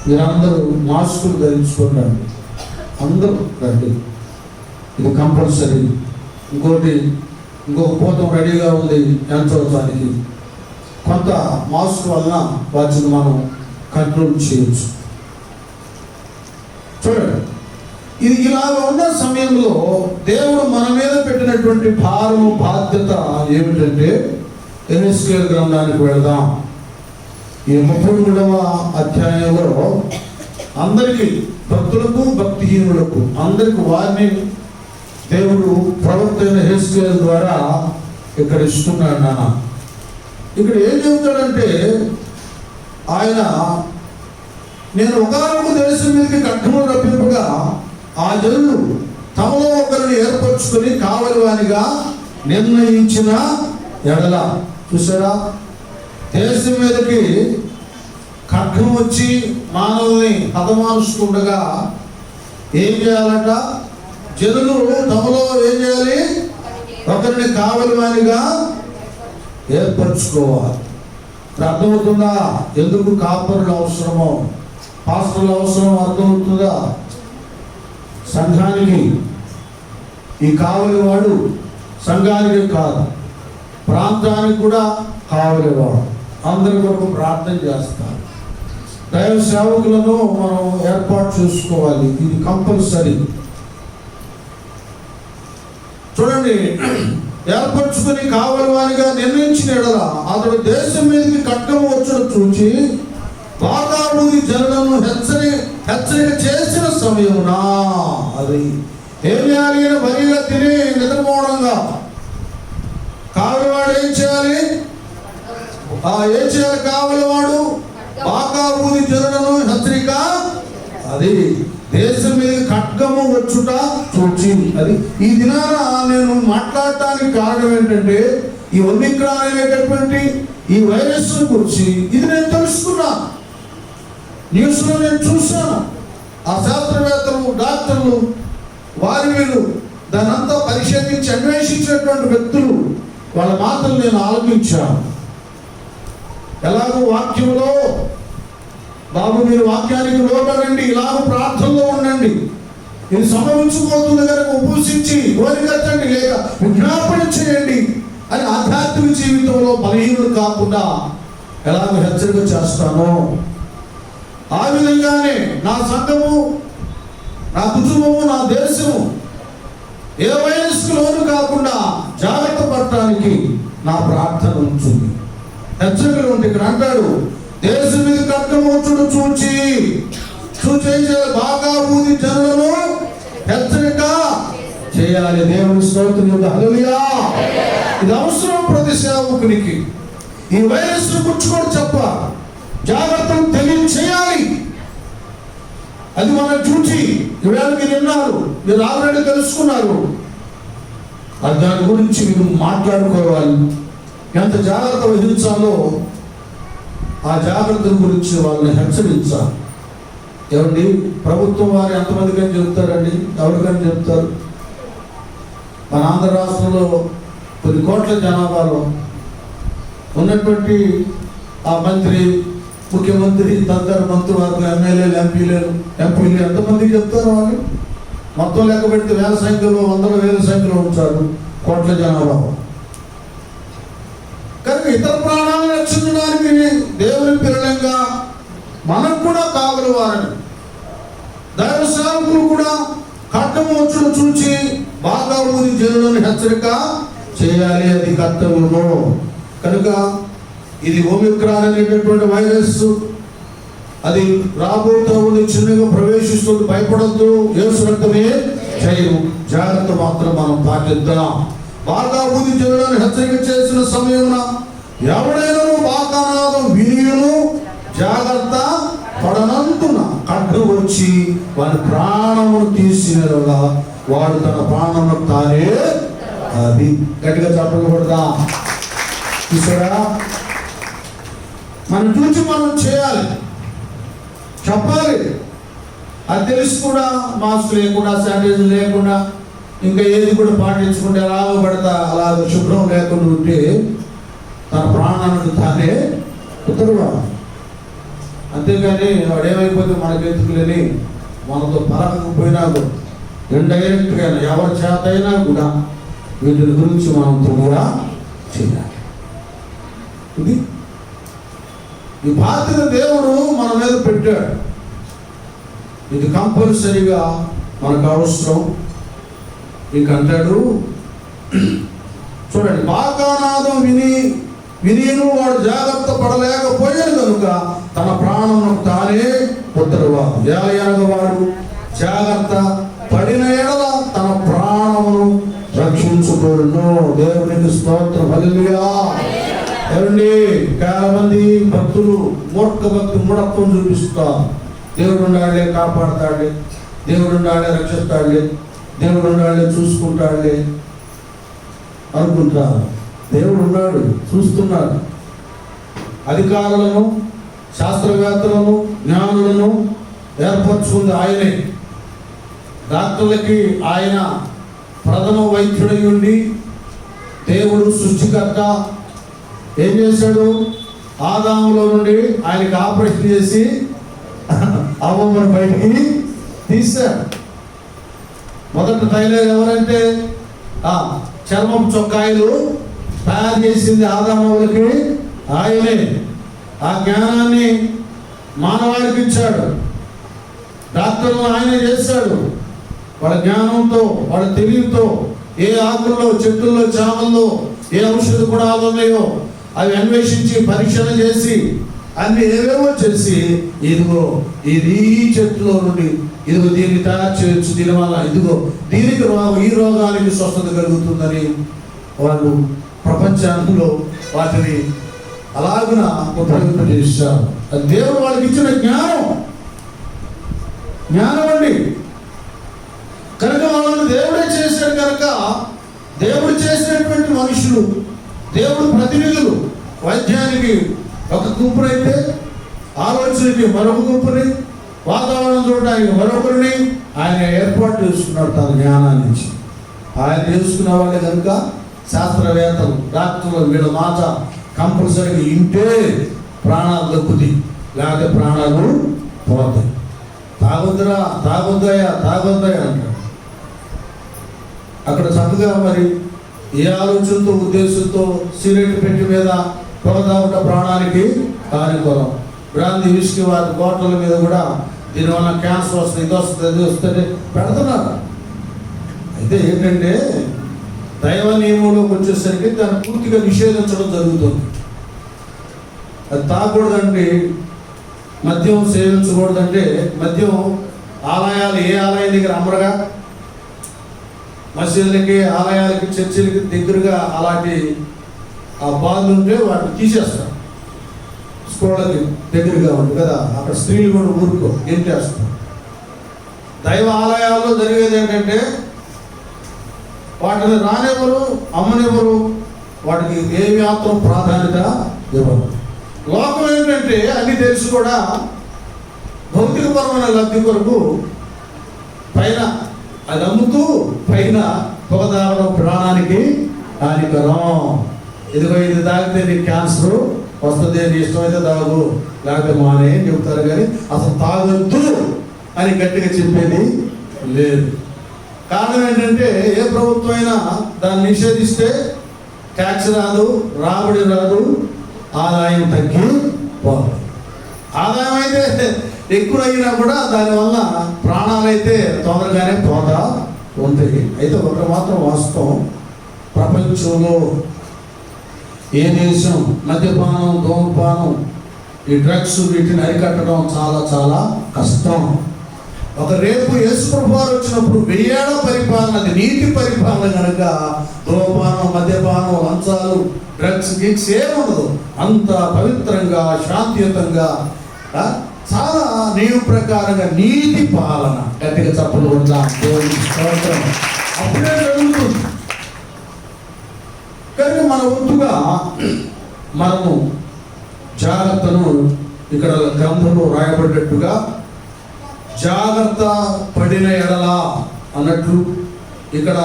మీరందరూ మాస్కులు ధరించుకోండి, అందరూ రండి, ఇది కంపల్సరీ. ఇంకొక పోతం రెడీగా ఉంది ఎంచడానికి. కొంత మాస్క్ వలన వాటిని మనం కంట్రోల్ చేయొచ్చు. చూడండి, ఇది ఇలాగ ఉన్న సమయంలో దేవుడు మన మీద పెట్టినటువంటి భారము బాధ్యత ఏమిటంటే యెహెజ్కేలు గ్రంథానికి వెళదాం. ఈ 33వ అధ్యాయంలో అందరికీ, భక్తులకు భక్తిహీనులకు అందరికి వారిని దేవుడు ప్రవక్త అయిన యెహెజ్కేలు ద్వారా ఇక్కడ ఇస్తున్నాడు. నాన్న ఇక్కడ ఏం చెబుతాడంటే, ఆయన నేను ఒకానొక దేశం మీదకి ఖడ్గము రప్పింపగా ఆ జనులు తమలో ఒకరిని ఏర్పరచుకొని కావలి వానిగా నిర్ణయించిన ఎడల. చూసారా, దేశం మీదకి ఖడ్గం వచ్చి మానవుల్ని హతమారుస్తుండగా ఏం చేయాలట? జనులు తమలో ఏం చేయాలి? ఒకరిని కావలి వానిగా ఏర్పరచుకోవాలి. అర్థమవుతుందా? ఎందుకు కాపరులు అవసరమో, పాస్టర్లు అవసరం అర్థమవుతుందా? సంఘానికి ఈ కావలివాడు సంఘానికి కాదు, ప్రాంతానికి కూడా కావలివాడు. అందరి కొరకు ప్రార్థన చేస్తారు. దైవ సేవకులను మనం ఏర్పాటు చేసుకోవాలి. ఇది కంపల్సరీ. చూడండి, ఏర్పరచుకుని కావలి వారిగా నిర్ణయించిన ఎడల అతడు దేశం మీదకి ఖడ్గము వచ్చును చూచి బాగా ఊది జనులను హెచ్చరిక చేసిన సమయమున అది ఏమి అలిగిన బలిగా తిని నిద్రపోవడంగా కావలివాడు ఏం చేయాలి? ఏం చేయాలి? కావలివాడు బాగా ఊది జనులను హెచ్చరిక, అది దేశం మీద ఖడ్గము వచ్చుట చూచి. అది ఈ దినాన నేను మాట్లాడటానికి కారణం ఏంటంటే, ఈ ఒమిక్రాన్ అనేటటువంటి ఈ వైరస్ గురించి ఇది నేను తెలుసుకున్నాను. న్యూస్లో నేను చూశాను. ఆ శాస్త్రవేత్తలు, డాక్టర్లు, వీళ్ళు దాన్ని అంతా పరిశీలించి అన్వేషించినటువంటి వ్యక్తులు వాళ్ళ మాటలు నేను ఆలకించాను. ఎలాగో వాక్యంలో, బాబు మీరు వాక్యానికి లోబడండి, ఇలాగ ప్రార్థనలో ఉండండి, ఇది సంభవించుకోతుంది కనుక ఉపసించి కోరికట్టండి, లేక విజ్ఞాపన చేయండి అని ఆధ్యాత్మిక జీవితంలో బలహీనులు కాకుండా ఎలాగ హెచ్చరిక చేస్తానో ఆ విధంగానే నా సంఘము, నా కుటుంబము, నా దేశము ఏ వైరస్కు లోను కాకుండా జాగ్రత్త పడటానికి నా ప్రార్థన ఉంటుంది. హెచ్చరికలు ఉంటే ఇక్కడ అంటాడు, దేశం మీద ఖడ్గము వచ్చును చూచి బాగా ఊది జనులను హెచ్చరిక చేయాలి. దేవుని స్తోత్రం. హల్లెలూయా. ఇది అవసరం ప్రతి సేవకునికి. ఈ వైరస్ గురించి కూడా చెప్పాలి, జాగ్రత్తలు తెలియచేయాలి. అది మనం చూచి ఈవేళ మీరు విన్నారు, మీరు ఆల్రెడీ తెలుసుకున్నారు. అది దాని గురించి మీరు మాట్లాడుకోవాలి. ఎంత జాగ్రత్త వహించాలో ఆ జాగ్రత్తల గురించి వాళ్ళని హెచ్చరించాలి. ఏమండి, ప్రభుత్వం వారు ఎంతమందికి అని చెప్తారండి? ఎవరికని చెప్తారు? మన ఆంధ్ర రాష్ట్రంలో కొన్ని కోట్ల జనాభాలో ఉన్నటువంటి ఆ మంత్రి, ముఖ్యమంత్రి, తదితర మంత్రివర్గం, ఎమ్మెల్యేలు, ఎంపీలు ఎంతమందికి చెప్తారు? వాళ్ళు మొత్తం లెక్క పెడితే వేల సంఖ్యలో, వందల వేల సంఖ్యలో ఉంచారు కోట్ల జనాభా. కనుక ఇతర ప్రాణాలను రక్షించడానికి దేవుని పిల్లలంగా మనం కూడా కావలి వారని, దైవ సేవకులు కూడా ఖడ్గము వచ్చును చూచి బాగా ఊది జనులను హెచ్చరిక చేయాలి. అది కర్తవ్యము. కనుక ఇది ఒమిక్రాన్ అనేటటువంటి వైరస్, అది రాబోతూ ఉంది, చిన్నగా ప్రవేశిస్తుంది. భయపడద్దు, యేసు రక్తమే చేయము. జాగ్రత్త మాత్రం మనం పాటిద్దాం. బాగా ఊది జనులను హెచ్చరిక చేసిన సమయమున ఎవడైనా బాకానాదం వినియును జాగ్రత్త పడనందున ఖడ్గం వచ్చి వారి ప్రాణమును తీసినలా వాడు తన ప్రాణము తానే. అది గట్టిగా చెప్పకూడదా? చూసారా, మనం చూసి మనం చేయాలి, చెప్పాలి. అది తెలిసి కూడా మాస్క్ లేకుండా, శానిటైజర్ లేకుండా, ఇంకా ఏది కూడా పాటించుకుంటే ఎలాగ పడతా అలాగ శుభ్రం లేకుండా ఉంటే తన ప్రాణానికి తానే ఉత్తరవాడు. అంతేగాని వాడేమైపోతే మనకెందుకులేని మనతో పలకపోయినా కూడా ఇండైరెక్ట్గా ఎవరి చేత అయినా కూడా వీటి గురించి మనం కూడా చేయాలి. ఇది ఈ బాధ్యత దేవుడు మన మీద పెట్టాడు. ఇది కంపల్సరీగా మనకు అవసరం. ఇంకంటాడు చూడండి, బాకానాదం వినిను వాడు జాగ్రత్త పడలేకపోయాడు కనుక తన ప్రాణమును తానే ఉత్తరవాడు. వాడు జాగ్రత్త పడిన ఎడల తన ప్రాణమును రక్షించుకోను. దేవునికి స్తోత్రం. హల్లెలూయా. ఏమండి, చాలా మంది భక్తులు మూర్ఖ భక్తి మూఢత్వం చూపిస్తారు. దేవుడు ఉన్నాడులే, కాపాడుతాడులే, దేవుడు ఉన్నాడులే, రక్షిస్తాడులే, దేవుడు ఉన్నాడులే, చూసుకుంటాడులే అనుకుంటారు. దేవుడు ఉన్నాడు, చూస్తున్నాడు. అధికారులను, శాస్త్రవేత్తలను, జ్ఞానులను ఏర్పరచుకుంది ఆయనే. డాక్టర్లకి ఆయన ప్రథమ వైద్యుడై ఉండి దేవుడు సృష్టికర్త. ఏం చేశాడు? ఆదాములో నుండి ఆయనకి ఆపరేషన్ చేసి అవ్వను బయటికి తీశాడు. మొదట తైలేరు ఎవరంటే చర్మం చొక్కాయలు తయారు చేసింది ఆదాములకి ఆయనే. ఆ జ్ఞానాన్ని మానవాడికి ఇచ్చాడు. డాక్టర్లు ఆయనే చేశాడు. వాళ్ళ జ్ఞానంతో, వాళ్ళ తెలివితో ఏ ఆకుల్లో, చెట్టుల్లో, చామల్లో ఏ ఔషధ గుణాలు ఉన్నాయో అవి అన్వేషించి పరీక్షలు చేసి అన్ని ఏవేవో చేసి ఇదిగో ఇది ఈ చెట్టులో నుండి ఇదిగో దీన్ని తయారు చేయొచ్చు, దీనివల్ల ఇదిగో దీనికి ఈ రోగానికి స్వస్థత కలుగుతుందని వాళ్ళు ప్రపంచంలో వాటిని అలాగున ఉపయోగింపజేశారు. అది దేవుడు వాళ్ళకి ఇచ్చిన జ్ఞానం అండి. కనుక వాళ్ళని దేవుడే చేశాడు. కనుక దేవుడు చేసినటువంటి మనుషులు, దేవుడు ప్రతినిధులు. వైద్యానికి ఒక గుంపునైతే, ఆలోచనకి మరొక గుంపుని, వాతావరణం చూడడానికి మరొకరిని ఆయన ఏర్పాటు చేసుకున్నాడు తన జ్ఞానాన్ని ఇచ్చి. ఆయన చేసుకున్న వాళ్ళే కనుక శాస్త్రవేత్తలు, డాక్టర్లు వీళ్ళ మాట కంపల్సరీగా ఇంటే ప్రాణాలు దక్కుతాయి, లేకపోతే ప్రాణాలు పోతాయి. తాగొద్దయా అంటాడు. అక్కడ చక్కగా మరి ఏ ఆలోచనతో, ఉద్దేశంతో సిగరెట్ పెట్టి మీద పొగదావుట ప్రాణానికి హానికరం. బ్రాంతి, విస్కీ వారి బాటిల్ మీద కూడా దీనివల్ల క్యాన్సర్ వస్తుంది, ఇది వస్తుంది, అది వస్తుంది పెడుతున్నారు. అయితే ఏంటంటే దైవ నియమంలోకి వచ్చేసరికి దాన్ని పూర్తిగా నిషేధించడం జరుగుతుంది. అది తాగకూడదంటే, మద్యం సేవించకూడదంటే, మద్యం ఆలయాలు ఏ ఆలయం దగ్గర అమ్మరుగా, మసీదులకి, ఆలయాలకి, చర్చిలకి దగ్గరగా అలాంటి బాధలు ఉంటే వాటిని తీసేస్తారు. స్కూళ్ళకి దగ్గరగా ఉంటుంది కదా, అక్కడ స్త్రీలు కూడా ఊరుకో గెంటేస్తారు. దైవ ఆలయాల్లో జరిగేది ఏంటంటే వాటిని రానివ్వరు, అమ్మనివ్వరు, వాటికి ఏ మాత్రం ప్రాధాన్యత ఇవ్వరు. లోకం ఏంటంటే అన్ని తెలిసి కూడా భౌతికపరమైన లబ్ధి కొరకు పైన అది అమ్ముతూ పైన పొగ తాగడం ప్రాణానికి హానికరం. ఇదిగో ఇది తాగితే నీకు క్యాన్సర్ వస్తుంది, నీ ఇష్టమైతే తాగు, లేకపోతే మానే అని చెప్తారు. కానీ అసలు తాగొద్దు అని గట్టిగా చెప్పేది లేదు. కారణం ఏంటంటే ఏ ప్రభుత్వం అయినా దాన్ని నిషేధిస్తే ట్యాక్స్ రాదు, రాబడి రాదు, ఆదాయం తగ్గి పోదు. ఆదాయం అయితే ఎక్కువ అయినా కూడా దానివల్ల ప్రాణాలైతే తొందరగానే పోతా ఉంటాయి. అయితే ఒకటి మాత్రం వాస్తవం, ప్రపంచంలో ఏ దేశం మద్యపానం, ధూమపానం, ఈ డ్రగ్స్ వీటిని అరికట్టడం చాలా చాలా కష్టం. ఒక రేపు యేసు ప్రభువు వారు వచ్చినప్పుడు 1000 ఏళ్ల పరిపాలన, అది నీతి పరిపాలన కనుక ధూమపానం, మద్యపానం, లంచాలు, డ్రగ్స్ గిగ్స్ ఏముండదు. అంత పవిత్రంగా, శాంతియుతంగా, చాలా నియమ ప్రకారంగా నీతి పాలన. గట్టిగా చప్పలు కొడతాం, దేవునికి స్తోత్రం. అప్పుడే జరుగుతుంది. కనుక మన వంతుగా మనము జాగ్రత్తను ఇక్కడ గ్రంథంలో రాయబడినట్టుగా జాగ్రత్త పడిన ఎడల అన్నట్లు ఇక్కడ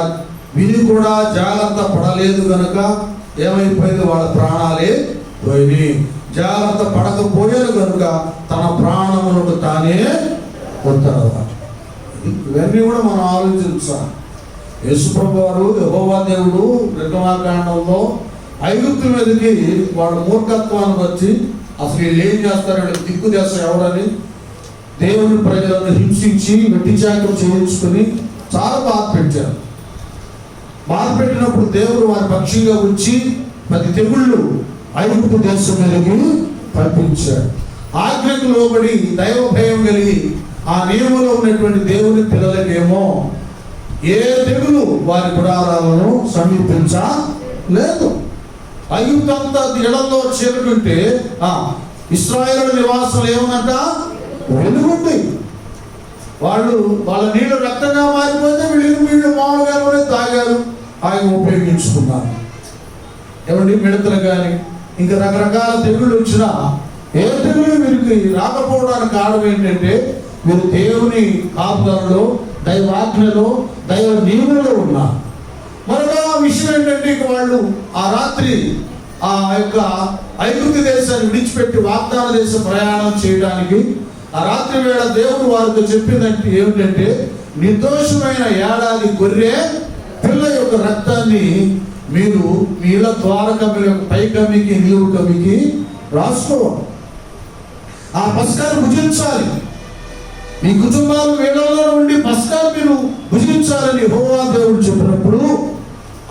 విని కూడా జాగ్రత్త పడలేదు కనుక ఏమైపోయింది, వాళ్ళ ప్రాణాలే పోయినాయి. జాగ్రత్త పడకపోయారు కనుక తన ప్రాణములకు తానే పొందారు. ఇవన్నీ కూడా మనం ఆలోచించాలి. యేసు ప్రభువు వారు, యెహోవా దేవుడు నిర్గమాకాండంలో ఐగుప్తు మీదకి వాళ్ళ మూర్ఖత్వాన్ని వచ్చి అసలు వీళ్ళు ఏం చేస్తారు, వీళ్ళకి దిక్కు చేస్తారు ఎవరని దేవుని ప్రజలను హింసించి వెట్టిచాకం చేయించుకొని చాలా బాధ పెట్టారు. బాధ పెట్టినప్పుడు దేవుడు వారి పక్షిగా వచ్చి 10 తెగుళ్ళు ఐగుప్తు దేశం మీదకి పంపించాడు. ఆజ్ఞకు లోబడి దైవ భయం కలిగి ఆ నియమంలో ఉన్నటువంటి దేవుని పిల్లలకేమో ఏ తెగులు వారి గుడారాలను సమీపించలేదు. ఐగుప్తు అంతా ఇళ్లలో చేరుకుంటే ఇశ్రాయేలు నివాసులు ఏమన్నట వెలుగుంది. వాళ్ళ నీళ్లు రక్తంగా మారిపోతే వీళ్ళు మామూలుగానే తాగారు, ఆయన ఉపయోగించుకున్నారు. ఏమండి, మిడతలు కానీ ఇంకా రకరకాల తెగుళ్ళు వచ్చినా ఏ తెగులు వీరికి రాకపోవడానికి కారణం ఏంటంటే వీరు దేవుని కాపుదలలో, దైవాజ్ఞలో, దైవ నియమంలో ఉన్నారు. మరొక విషయం ఏంటంటే ఇక వాళ్ళు ఆ రాత్రి ఆ యొక్క ఐగుప్తు దేశాన్ని విడిచిపెట్టి వాగ్దాన దేశం ప్రయాణం చేయడానికి ఆ రాత్రి వేళ దేవుడు వారితో చెప్పిందంటే ఏమిటంటే నిర్దోషమైన ఏడాది గొర్రె పిల్ల యొక్క రక్తాన్ని మీరు మీ ఇళ్ళ ద్వారకమ్మి పై కమ్మికి నీరు కమ్మికి రాసుకోవాలి. ఆ పస్కాను భుజించాలి. మీ కుటుంబాలు వేళల్లో ఉండి పస్కాను మీరు భుజించాలని యెహోవా దేవుడు చెప్పినప్పుడు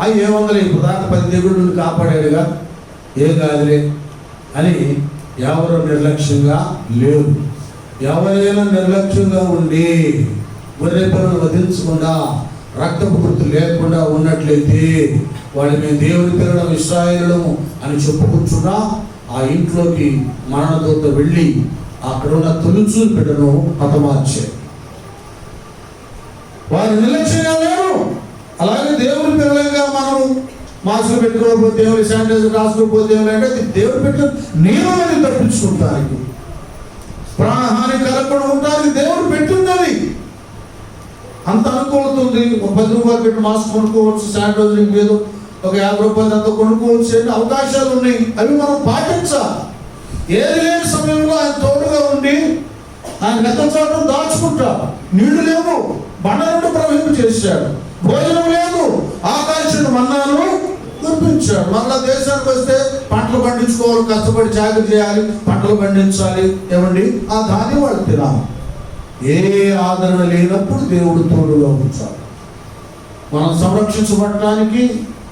ఏమందలే ఇప్పుడు దాకా 10 తెగుళ్ళు కాపాడాడుగా, ఏ కాదులే అని ఎవరు నిర్లక్ష్యంగా లేరు. ఎవరైనా నిర్లక్ష్యంగా ఉండి గొర్రె పిల్లలు వధించకుండా రక్తపు గుర్తు లేకుండా ఉన్నట్లయితే వాడి మేము దేవుని పిల్లలం ఇశ్రాయేలుము అని చెప్పుకుంటున్నా ఆ ఇంట్లోకి మరణదూత వెళ్ళి అక్కడ ఉన్న తొలుచు బిడ్డను హతమార్చారు. వారు నిర్లక్ష్యంగా లేరు. అలాగే దేవుని పిల్లలంగా మనం మాస్కులు పెట్టుకోకపోతే దేవుని శానిటైజర్ రాసుకోకపోతే అంటే దేవుడు పెట్టిన నియమాన్ని తప్పించుకుంటానికి, ప్రాణహాని కలగకుండా ఉంటానికి దేవుడు పెట్టిందని అంత అనుకూలత ఉంది. ఒక 10 రూపాయలు పెట్టి మాస్క్ కొనుక్కోవచ్చు, శానిటైజర్ ఏదో ఒక 50 రూపాయలు అంతా కొనుక్కోవచ్చు, అవకాశాలు ఉన్నాయి. అవి మనం పాటించాలి. ఏది లేని సమయంలో ఆయన తోడుగా ఉండి ఆయన నెత్తచాటం దాచుకుంటాడు. నీళ్లు లేవు, బండ నుండి ప్రవహింపు చేశాడు. భోజనం లేదు, ఆకాశం మన్నాను కురిపించాడు. మళ్ళా దేశానికి వస్తే పంటలు పండించుకోవాలి, కష్టపడి జాగ్రత్త చేయాలి, పంటలు పండించాలి. ఏమండి, ఆ ధాన్యం వాళ్ళు తినాలి. ఏ ఆదరణ లేనప్పుడు దేవుడు తోడుగా ఉంచాలి. మనం సంరక్షించబడటానికి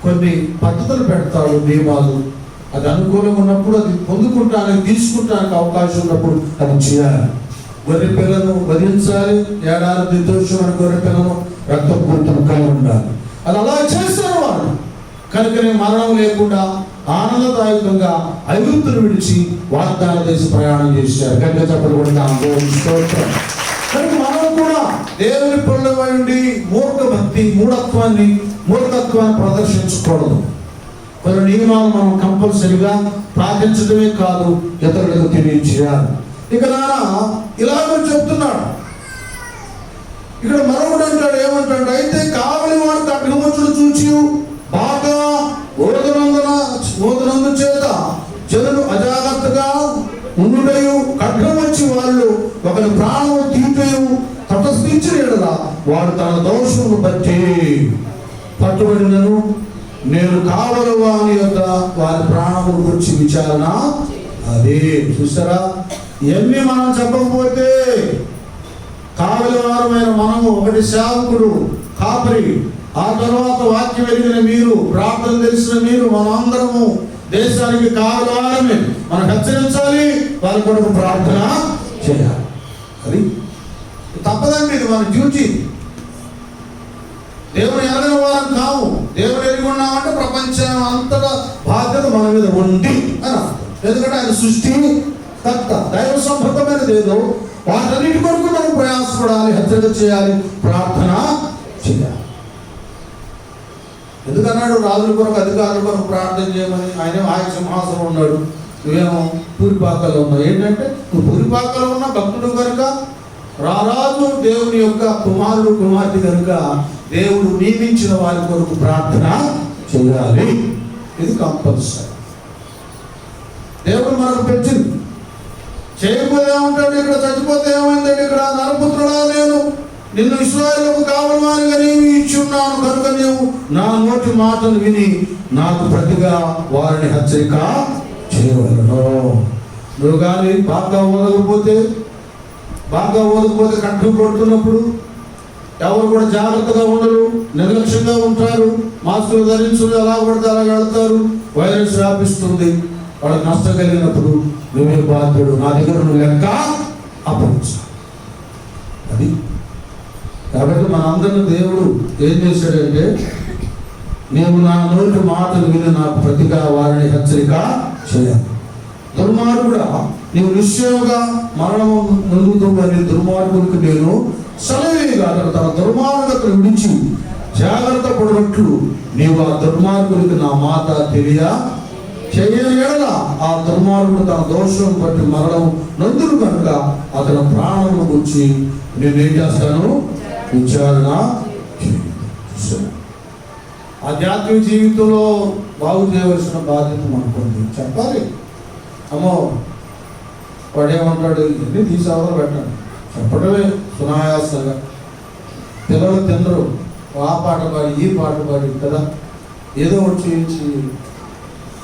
కొన్ని పద్ధతులు పెడతాడు, నియమాలు. అది అనుకూలంగా ఉన్నప్పుడు అది పొందుకుంటానికి, తీసుకుంటానికి అవకాశం ఉన్నప్పుడు అది చేయాలి. గొర్రె పిల్లను వధించాలి. ఏడాది నిర్దోషమైన గొర్రె పిల్లను రక్తపు గుర్తును కలిగి ఉండాలి. అది అలా చేస్తారు వాళ్ళు. కనుకనే మరణం లేకుండా ఆనందదాయకంగా ఐగుప్తును విడిచి వాగ్దాన దేశ ప్రయాణం చేశారు. కనుక చెప్పకుండా కనుక మనం కూడా దేవుని పిల్లలై ఉండి మూఢత్వాన్ని ప్రదర్శించకూడదు. కొన్ని నియమాలు మనం కంపల్సరిగా పాటించడమే కాదు, ఇతరులకు తెలియజేయాలి. ఇక నాన్న ఇలాగ చెప్తున్నాడు. ఇక్కడ మరొకడు అంటాడు, ఏమంటాడు, అయితే కావలి వాడు ఖడ్గమొచ్చుడు చూచి బాగా ఓదనందు చేత జనులు అజాగ్రత్తగా ఉండుటయు, ఖడ్గం వచ్చి వాళ్ళు ఒకరి ప్రాణం తీటయు తటస్థించిన ఎడలా వాడు తన దోషమును బట్టి పట్టుబడినను నేను కావలి వాని యొక్క వారి ప్రాణముల గురించి విచారణ. అదే చూసారా, ఇవన్నీ మనం చెప్పకపోతే కావలి వారమైన మనము, ఒకటి సేవకుడు కాపరి, ఆ తర్వాత వాక్యం ఎరిగిన మీరు, ప్రార్థన తెలిసిన మీరు, మనందరము దేశానికి కావలి వారమే. మనం హెచ్చరించాలి, వారి కొరకు ప్రార్థన చేయాలి. అది తప్పదండి, ఇది మన డ్యూటీ. దేవుని ఎరగని వారం కావు. దేవుని ఎరిగి ఉన్నామంటే ప్రపంచం అంతటా బాధ్యత మన మీద ఉంది అని అర్థం. ఎందుకంటే ఆయన సృష్టి కర్త, దైవ సంబంధమైనది ఏదో వాటన్నిటి కొరకు మనం ప్రయాసపడాలి, హెచ్చరిక చేయాలి, ప్రార్థన చేయాలి. ఎందుకన్నాడు, రాజుల కొరకు అధికారుల కొరకు ప్రార్థన చేయమని. ఆయన సింహాసనం ఉన్నాడు, నువ్వేమో పూరిపాకలో ఉన్నావు. ఏంటంటే నువ్వు పూరిపాకలో ఉన్న భక్తుడు కనుక, రారాజు దేవుని యొక్క కుమారుడు కుమార్తె కనుక దేవుడు నియమించిన వారి కొరకు ప్రార్థన చేయాలి. ఇది కంపల్సరీ. దేవుడు మనకు పెట్టింది. చేయకపోతే ఏమంటాడు, ఇక్కడ చచ్చిపోతే ఏమైందంటే, ఇక్కడ నరపుత్రుడా నేను నిన్ను ఇశ్రాయేలుకు కావలవానిగా నేను ఇచ్చి ఉన్నాను కనుక నీవు నా నోటి మాటలు విని నాకు ప్రతిగా వారిని హెచ్చరిక చేయవలను. నువ్వు కానీ బాగా వదలకపోతే బాగా ఓదకపోతే కంఠం కొడుతున్నప్పుడు ఎవరు కూడా జాగ్రత్తగా ఉండరు, నిర్లక్ష్యంగా ఉంటారు, మాస్కులు ధరించులు ఎలా పడితే అలా వెళ్తారు, వైరస్ వ్యాపిస్తుంది. వాళ్ళకి నష్టం కలిగినప్పుడు నువ్వే బాధ్యుడు, నా దగ్గర నువ్వు లెక్క అప్పగించాలి. అది కాబట్టి మన అందరిని దేవుడు ఏం చేశాడంటే, నేను నా నోటి మాటలు విని నాకు ప్రతిగా వారిని హెచ్చరిక చేయాలి. దుర్మార్గుడా, నీవు నిశ్చయంగా మరణము నొందుతావని దుర్మార్గుడికి నేను సెలవేగా తన దుర్మార్గతను విడిచి జాగ్రత్త పడినట్లు నీవు ఆ దుర్మార్గుడికి నా మాట తెలియ చేయగల. ఆ దుర్మార్గుడు తన దోషం బట్టి మరణం నొందుడు కనుక అతని ప్రాణమును గురించి నేనేం చేస్తాను, విచారణ. ఆధ్యాత్మిక జీవితంలో బాగు చేయవలసిన బాధ్యత మనకుంది. చెప్పాలి, అమ్మో వాడేమంటాడు, ఇవన్నీ తీసేవలో పెట్టండి, చెప్పడమే సునాయాసంగా. పిల్లలు తినరు, ఆ పాట పాడి ఈ పాట పాడి కదా ఏదో ఒకటి చేయించి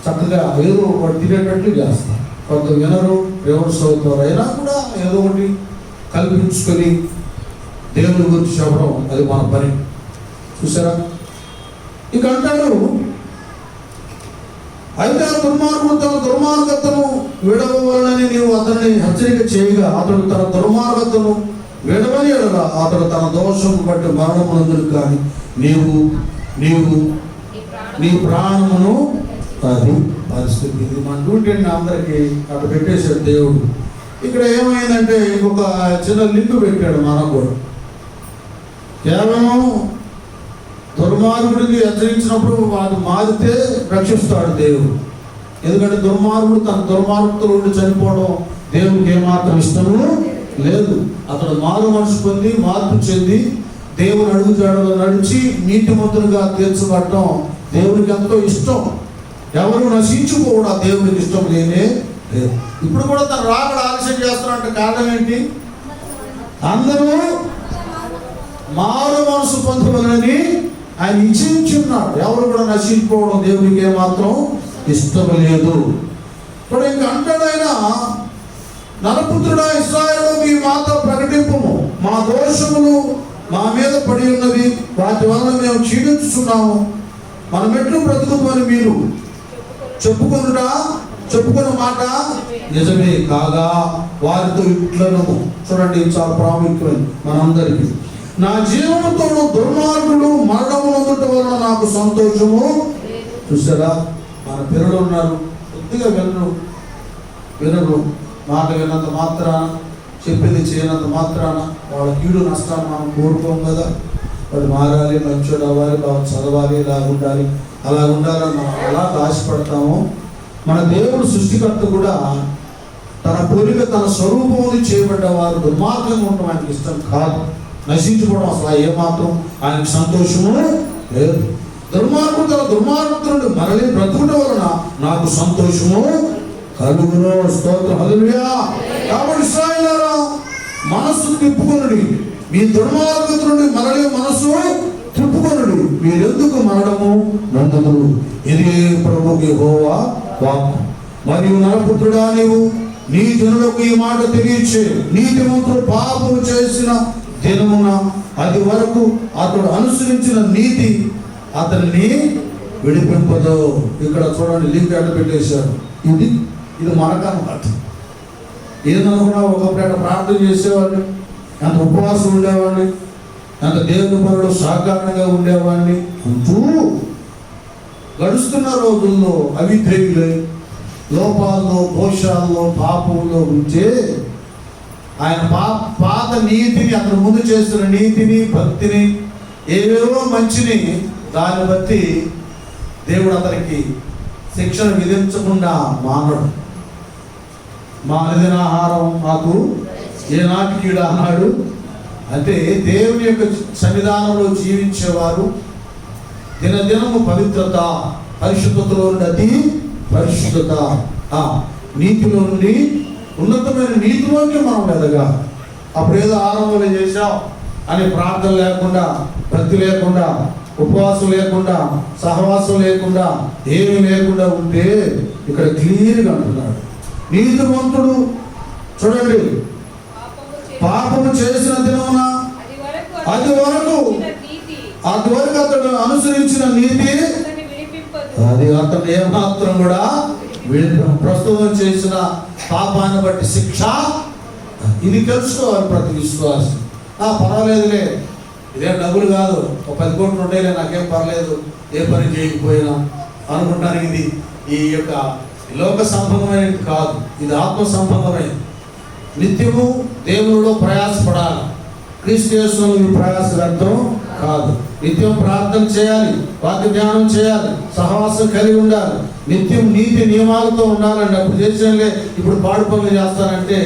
చక్కగా ఏదో ఒకటి తినేటట్లు చేస్తారు. కొంత వినరు, రివర్స్ అవుతారు. అయినా కూడా ఏదో ఒకటి కల్పించుకొని దేవుని గురించి చెప్పడం అది మన పని. చూసారా, ఇక అంటాడు, అయితే దుర్మార్గుడు తన దుర్మార్గతను విడవలనని నీవు అతన్ని హెచ్చరిక చేయగా అతడు తన దుర్మార్గతను విడవని ఎడగా అతడు తన దోషం బట్టి మరణమునందుడు కానీ నీ ప్రాణమును. అది పరిస్థితి. ఇది మన డ్యూటీ అండి, అందరికీ అటు పెట్టేశాడు దేవుడు. ఇక్కడ ఏమైందంటే ఇంకొక చిన్న లింక్ పెట్టాడు మనకు కూడా. కేవలం దుర్మార్గుడికి హెచ్చరించినప్పుడు వాడు మారితే రక్షిస్తాడు దేవుడు. ఎందుకంటే దుర్మార్గుడు తన దుర్మార్గతలో ఉండి చనిపోవడం దేవుడికి ఏమాత్రం ఇష్టము లేదు. అతడు మారు మనసు పొంది మార్పు చెంది దేవుని అడుగుజాడలో నడిచి నీతిమంతులుగా తీర్చబడటం దేవుడికి ఎంతో ఇష్టం. ఎవరు నశించుకోవడం దేవుడికి ఇష్టం లేనే లేదు. ఇప్పుడు కూడా తన రాకడ ఆలస్యం చేస్తారంటే కారణం ఏంటి? అందరూ మారు మనసు పొందవలని ఆయన ఇచ్చించున్నాడు. ఎవరు కూడా నశించుకోవడం దేవుడికి ఏమాత్రం ఇష్టం లేదు. ఇప్పుడు ఇంక అంటాడు ఆయన, నరపుత్రుడా ఇశ్రాయేలు మీ మాట ప్రకటింపము, మా దోషములు మా మీద పడి ఉన్నవి, వాటి వలన మేము క్షీణించుతున్నాము, మనం ఎట్లు బ్రతుకుమని మీరు చెప్పుకున్న మాట నిజమే కాగా వారితో ఇట్లను. చూడండి, చాలా ప్రాముఖ్యమైన మనందరికీ. నా జీవనతోడు దుర్మార్గుడు మరణమునందుట వలన నాకు సంతోషము. చూసారా, మన పిల్లలు ఉన్నారు, కొద్దిగా వినరు, మాట విన్నంత మాత్రాన, చెప్పింది చేయనంత మాత్రాన వాళ్ళ కీడు నష్టాన్ని మనం కోరుకోం కదా. వాడు మారాలి, మంచోడు అవ్వాలి, బాగా చదవాలి, ఇలా ఉండాలి, అలా ఉండాలని మనం ఎలా ఆశపడతామో, మన దేవుడు సృష్టికర్త కూడా తన పోలిక తన స్వరూపముని చేయబడ్డ వారు దుర్మార్గంగా ఉండడం ఆయనకి ఇష్టం కాదు. నశించుకోవడం అసలు ఏమాత్రం ఆయనకు సంతోషము లేదు. దుర్మార్గుడు తన దుర్మార్గుడు మరలి బ్రతుకుట వలన నాకు సంతోషము కలుగును. స్తోత్రం, హల్లెలూయా. కాబట్టి ఇశ్రాయేలులారా, మనస్సు తిప్పుకొనుడి, మీ దుర్మార్గత నుండి మరలి మనస్సు తిప్పుకొనుడి, మీరెందుకు మరణము నందుదురు. ఇది ప్రభువు యెహోవా వాక్కు. మరియు నరపుత్రుడా, నీవు నీ జనులకు ఈ మాట తెలియచే, నీతిమంతుడు పాపము చేసిన దినమున అది వరకు అతడు అనుసరించిన నీతి అతన్ని విడిపింపదు. ఇక్కడ చూడండి, లింక్ అడ్డు పెట్టేశాడు. ఇది మనకన్నమాట. ఏదనుకున్నా ఒకప్పుడు ప్రార్థన చేసేవాడిని, ఎంత ఉపవాసం ఉండేవాడిని, ఎంత దేవుని పనులు సాకారంగా ఉండేవాడిని అంటూ గడుస్తున్న రోజుల్లో అవిధేయులై లోపాల్లో, దోషాల్లో, పాపంలో ఉంటే ఆయన పాత నీతిని, అతను ముందు చేస్తున్న నీతిని, భక్తిని, ఏవేవో మంచిని, దాన్ని బట్టి దేవుడు అతనికి శిక్షణ విధించకుండా మానడు. మా అనుదిన ఆహారం మాకు ఏనాటికి అన్నాడు. అంటే దేవుని యొక్క సన్నిధానంలో జీవించేవారు దినదినము పవిత్రత, పరిశుద్ధతలో నుండి అతి పరిశుద్ధత, నీతిలో నుండి ఉన్నతమైన నీతిలోకి మనం ఎదగాలి. అప్పుడు ఏదో ఆరంభంలో చేశాం అని ప్రార్థన లేకుండా, భక్తి లేకుండా, ఉపవాసం లేకుండా, సహవాసం లేకుండా, ఏమీ లేకుండా ఉంటే ఇక్కడ క్లియర్గా అంటున్నాడు, నీతిమంతుడు చూడండి పాపము చేసిన దినమున అది వరకు అతడు అనుసరించిన నీతి అది అతను ఏమాత్రం కూడా ప్రస్తుతం చేసిన పాపాన్ని బట్టి శిక్ష ఇది తెలుసుకోవాలి ప్రతి విశ్వాసం. పర్వాలేదులే, ఇదేం డబ్బులు కాదు, ఒక 10 కోట్లు ఉండేలే, నాకేం పర్లేదు, ఏ పని చేయకపోయినా అనుకుంటాను. ఇది ఈ యొక్క లోక సంబంధమైనది కాదు, ఇది ఆత్మ సంబంధమైనది. నిత్యము దేవునిలో ప్రయాసపడాలి. క్రీస్తు యేసునందు ప్రయాస వ్యర్థం కాదు. నిత్యం ప్రార్థన చేయాలి, వాక్య ధ్యానం చేయాలి, సహవాసం కలిగి ఉండాలి, నిత్యం నీతి నియమాలతో ఉండాలండి. అప్పుడు చేసేలే ఇప్పుడు పాడు పనులు చేస్తానంటే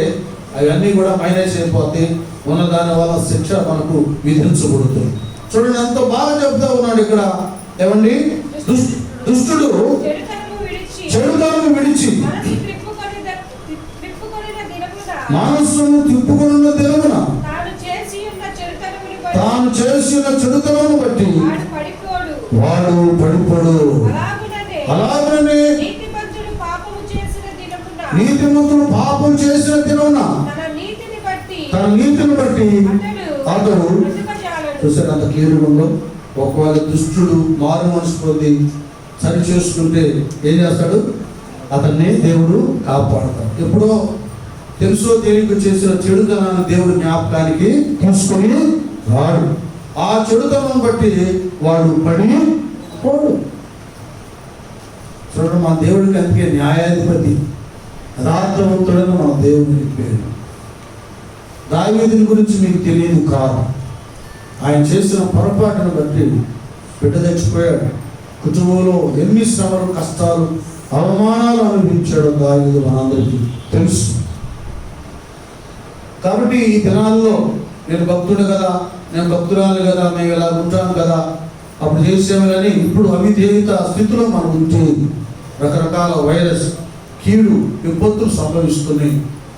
అవన్నీ కూడా మైనస్ అయిపోతాయి. ఉన్న దాని వల్ల శిక్ష మనకు విధించబడుతుంది. చూడండి ఎంత బాగా చెప్తా ఉన్నాడు ఇక్కడ. ఏమండి, దుష్టుడు చెడుతనము విడిచి మనస్సును తిప్పుకొనిన దినమున తాను చేసి ఉన్న చెడుతనమును బట్టి వాడు పడిపోడు. అలాగనే నీతిమంతుడు పాపం చేసిన దినమున తన నీతిని బట్టి అతడు చూసారు. అంత క్లియర్గా ఉందో. ఒకవేళ దుష్టుడు మారు మనసు పొంది సరి చేసుకుంటే ఏం చేస్తాడు? అతన్ని దేవుడు కాపాడతాడు. ఎప్పుడో తెలుసో తెలియక చేసిన చెడుతనాన్ని దేవుడు జ్ఞాపకానికి తీసుకొని రాడు. ఆ చెడుతనం బట్టి వాడు పడి పోడు. చూడండి, మన దేవుడికి అందుకే న్యాయాధిపతి, యథార్థవంతుడని మన దేవుడికి పేరు. దావీదుని గురించి మీకు తెలియదు కాదు. ఆయన చేసిన పొరపాటును బట్టి బిడ్డ తెచ్చిపోయాడు. కుటుంబంలో ఎన్ని శ్రమలు, కష్టాలు, అవమానాలు అనుభవించాడో దావీదు మనందరికీ తెలుసు. కాబట్టి ఈ దినాల్లో నేను భక్తుడు కదా, నేను భక్తురాలు కదా, మేము ఇలా ఉంటాను కదా, అప్పుడు చేసేవి. కానీ ఇప్పుడు అవిధేయత స్థితిలో మనం ఉంటే రకరకాల వైరస్, కీడు, విపత్తులు సంభవిస్తున్నాయి.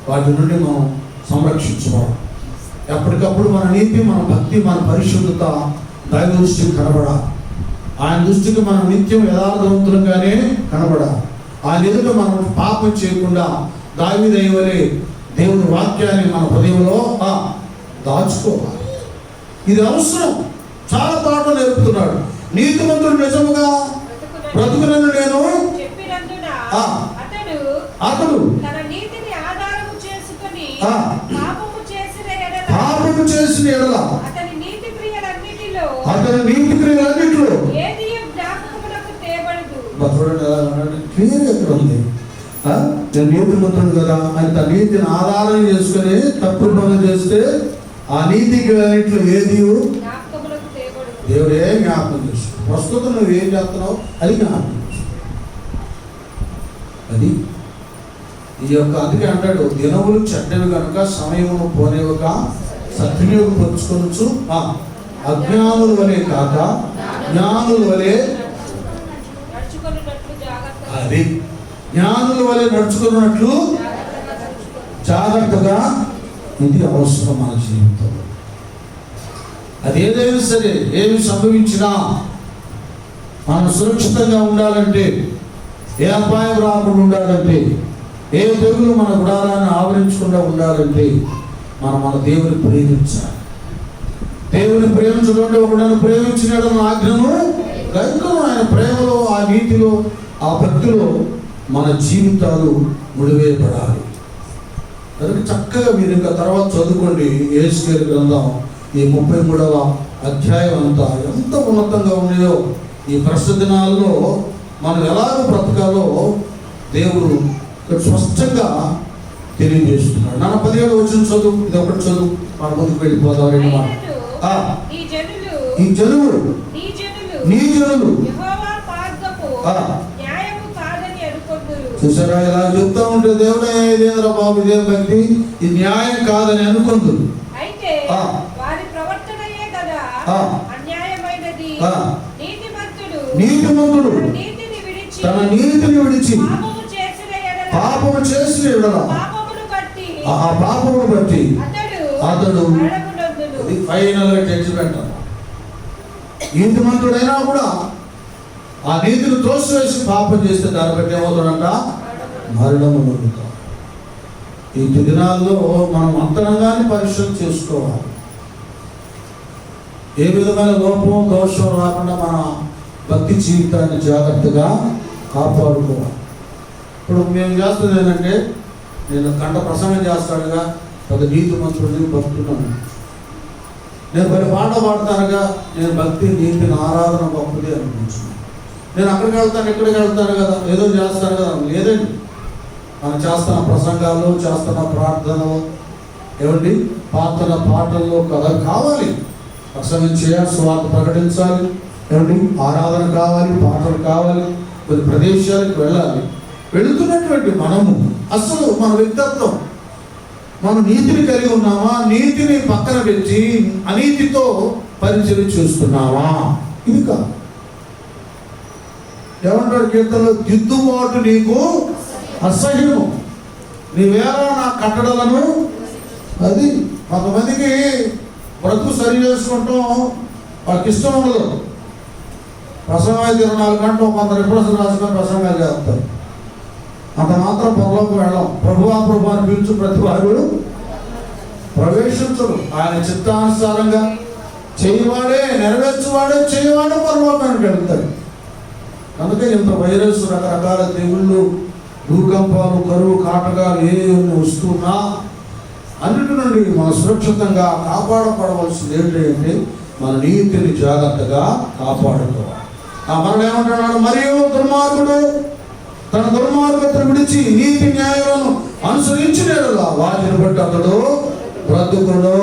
వాటి నుండి మనం సంరక్షించుకోవాలి. ఎప్పటికప్పుడు మన నీతి, మన భక్తి, మన పరిశుద్ధత దైవ దృష్టికి కనబడాలి. ఆయన దృష్టికి మనం నిత్యం యథార్థవంతులుగానే కనబడాలి. ఆయన ఎదుట మనం పాపం చేయకుండా దావీదు వలె దేవుని వాక్యాన్ని మన హృదయంలో దాచుకోవాలి. ఇది అవసరం. చాలా పాటలు నేర్పుతున్నాడు. నీతిమంతుడు నిజముగా బ్రతుకునను నేను అతడు పాపము చేసిన ఎడల అతని నీతి క్రియలన్నిటిలో క్లియర్ ఎక్కడ ఉంది? నేను నీతిమంతుడు కదా అని తన నీతిని ఆధారం చేసుకుని తప్పుడు పనులు చేస్తే ఆ నీతికి అన్నింటిలో ఏది దేవుడే జ్ఞాపకం చేసు. ప్రస్తుతం నువ్వు ఏం చేస్తున్నావు అది జ్ఞాపకం చేసు. అది ఈ యొక్క అందుకే అంటాడు, దినములు చెడ్డవి కనుక సమయమును పోనేవక సద్వినియోగపరుచుకొనొచ్చు. అజ్ఞానుల వలె కాక జ్ఞానుల వలె, అది జ్ఞానుల వలె నడుచుకున్నట్లు జాగ్రత్తగా. ఇది అవసరం మన జీవితంలో. అది ఏదైనా సరే, ఏమి సంభవించినా మనం సురక్షితంగా ఉండాలంటే, ఏ అపాయం రాకుండా ఉండాలంటే, ఏ తెగులు మన గుడారాన్ని ఆవరించకుండా ఉండాలంటే మనం మన దేవుని ప్రేమించాలి. దేవుని ప్రేమించడం ఒకడను ప్రేమించిన ఆజ్ఞను గైకొను. ఆయన ప్రేమలో, ఆ నీతిలో, ఆ భక్తిలో మన జీవితాలు ముడివేయబడాలి. అందుకే చక్కగా మీరు ఇంకా తర్వాత చదువుకోండి. యేసుకేలు గ్రంథం ఈ 33వ అధ్యాయం అంతా ఎంత ఉన్నతంగా ఉన్నాయో. ఈ ప్రస్తుత దినాల్లో మనం ఎలాగ బ్రతకాలో దేవుడు స్పష్టంగా తెలియజేస్తున్నాడు. 17వ వచనం చదువు, ఇది ఒకటి చదువు, మన ముందుకు వెళ్ళిపోదాం. ఈ జనులు నీ జనులు చూసారా, ఇలా చెప్తా ఉంటే దేవుడే ఇదేంద్ర బాబు, ఇదేం భక్తి, ఇది న్యాయం కాదని అనుకుంది. నీతిమంతుడు తన నీతిని విడిచి పాపము చేసిన ఎడల ఆ పాపమును బట్టి అతడు ఫైనల్ గా జడ్జిమెంట్. నీతిమంతుడైనా కూడా ఆ నీతిని తోసివేసి పాపం చేస్తే దాన్ని బట్టి ఏమవుతాడంట? మరణము పొందుతాడు. ఈ దినాల్లో మనం అంతరంగాన్ని పరిశీలన చేసుకోవాలి. ఏ విధమైన లోపం దోషం రాకుండా మన భక్తి జీవితాన్ని జాగ్రత్తగా కాపాడుకోవాలి. ఇప్పుడు మేము చేస్తుంది ఏంటంటే, నేను కంట ప్రసంగం చేస్తానుగా, పెద్ద నీతి మంత్రుడిని భక్తున్నాను, నేను పది పాట పాడతానుగా, నేను భక్తి నీతిని ఆరాధన గొప్పది అనిపించున్నాను. నేను అక్కడికి వెళ్తాను ఇక్కడికి వెళ్తాను కదా, ఏదో చేస్తాను కదా, లేదండి. మనం చేస్తున్న ప్రసంగాలు, చేస్తున్న ప్రార్థనలు, ఏమండి పాత్ర పాటల్లో కదా కావాలి. ప్రసంగం చేయాలి, స్వార్థ ప్రకటించాలి, ఏమండి ఆరాధన కావాలి, పాటలు కావాలి, కొన్ని ప్రదేశాలకు వెళ్ళాలి. వెళుతున్నటువంటి మనము అసలు మన వ్యక్తిత్వం, మనం నీతిని కలిగి ఉన్నామా, నీతిని పక్కన పెట్టి అనీతితో పరిచయం చేస్తున్నావా? ఇది కాదు. ఏమంటాడు కీర్తనలో, దిద్దుబాటు నీకు అసహ్యము, నీవేళ నా కట్టడలను. అది కొంతమందికి బ్రతుకు సరి చేసుకుంటాం వాళ్ళకి ఇష్టం ఉండదు. ప్రసంగం అయితే 24 గంటలు కొంత రిఫరెన్స్ రాసుకొని ప్రసంగాలు చేస్తారు. అంత మాత్రం పరలోకి వెళ్ళాం. ప్రభువా ప్రభు అని పిలుచు ప్రతి వారు ప్రవేశించడు. ఆయన చిత్తానుసారంగా చేయవాడే, నెరవేర్చువాడే, చేయవాడే పరలోకానికి వెళ్తాడు. అందుకే ఇంత వైరస్, రకరకాల తెగుళ్ళు, భూకంపాలు, కరువు, కాటకాలు ఏమి వస్తున్నా అన్నిటి నుండి మనం సురక్షితంగా కాపాడపడవలసింది ఏంటంటే మన నీతిని జాగ్రత్తగా కాపాడుకోవాలి. మనం ఏమంటున్నాడు, మరియు దుర్మార్గుడు తన దుర్మార్గతను విడిచి నీతి న్యాయాలను అనుసరించినలా వాటిని బట్టి అతడు బ్రతుకుడు.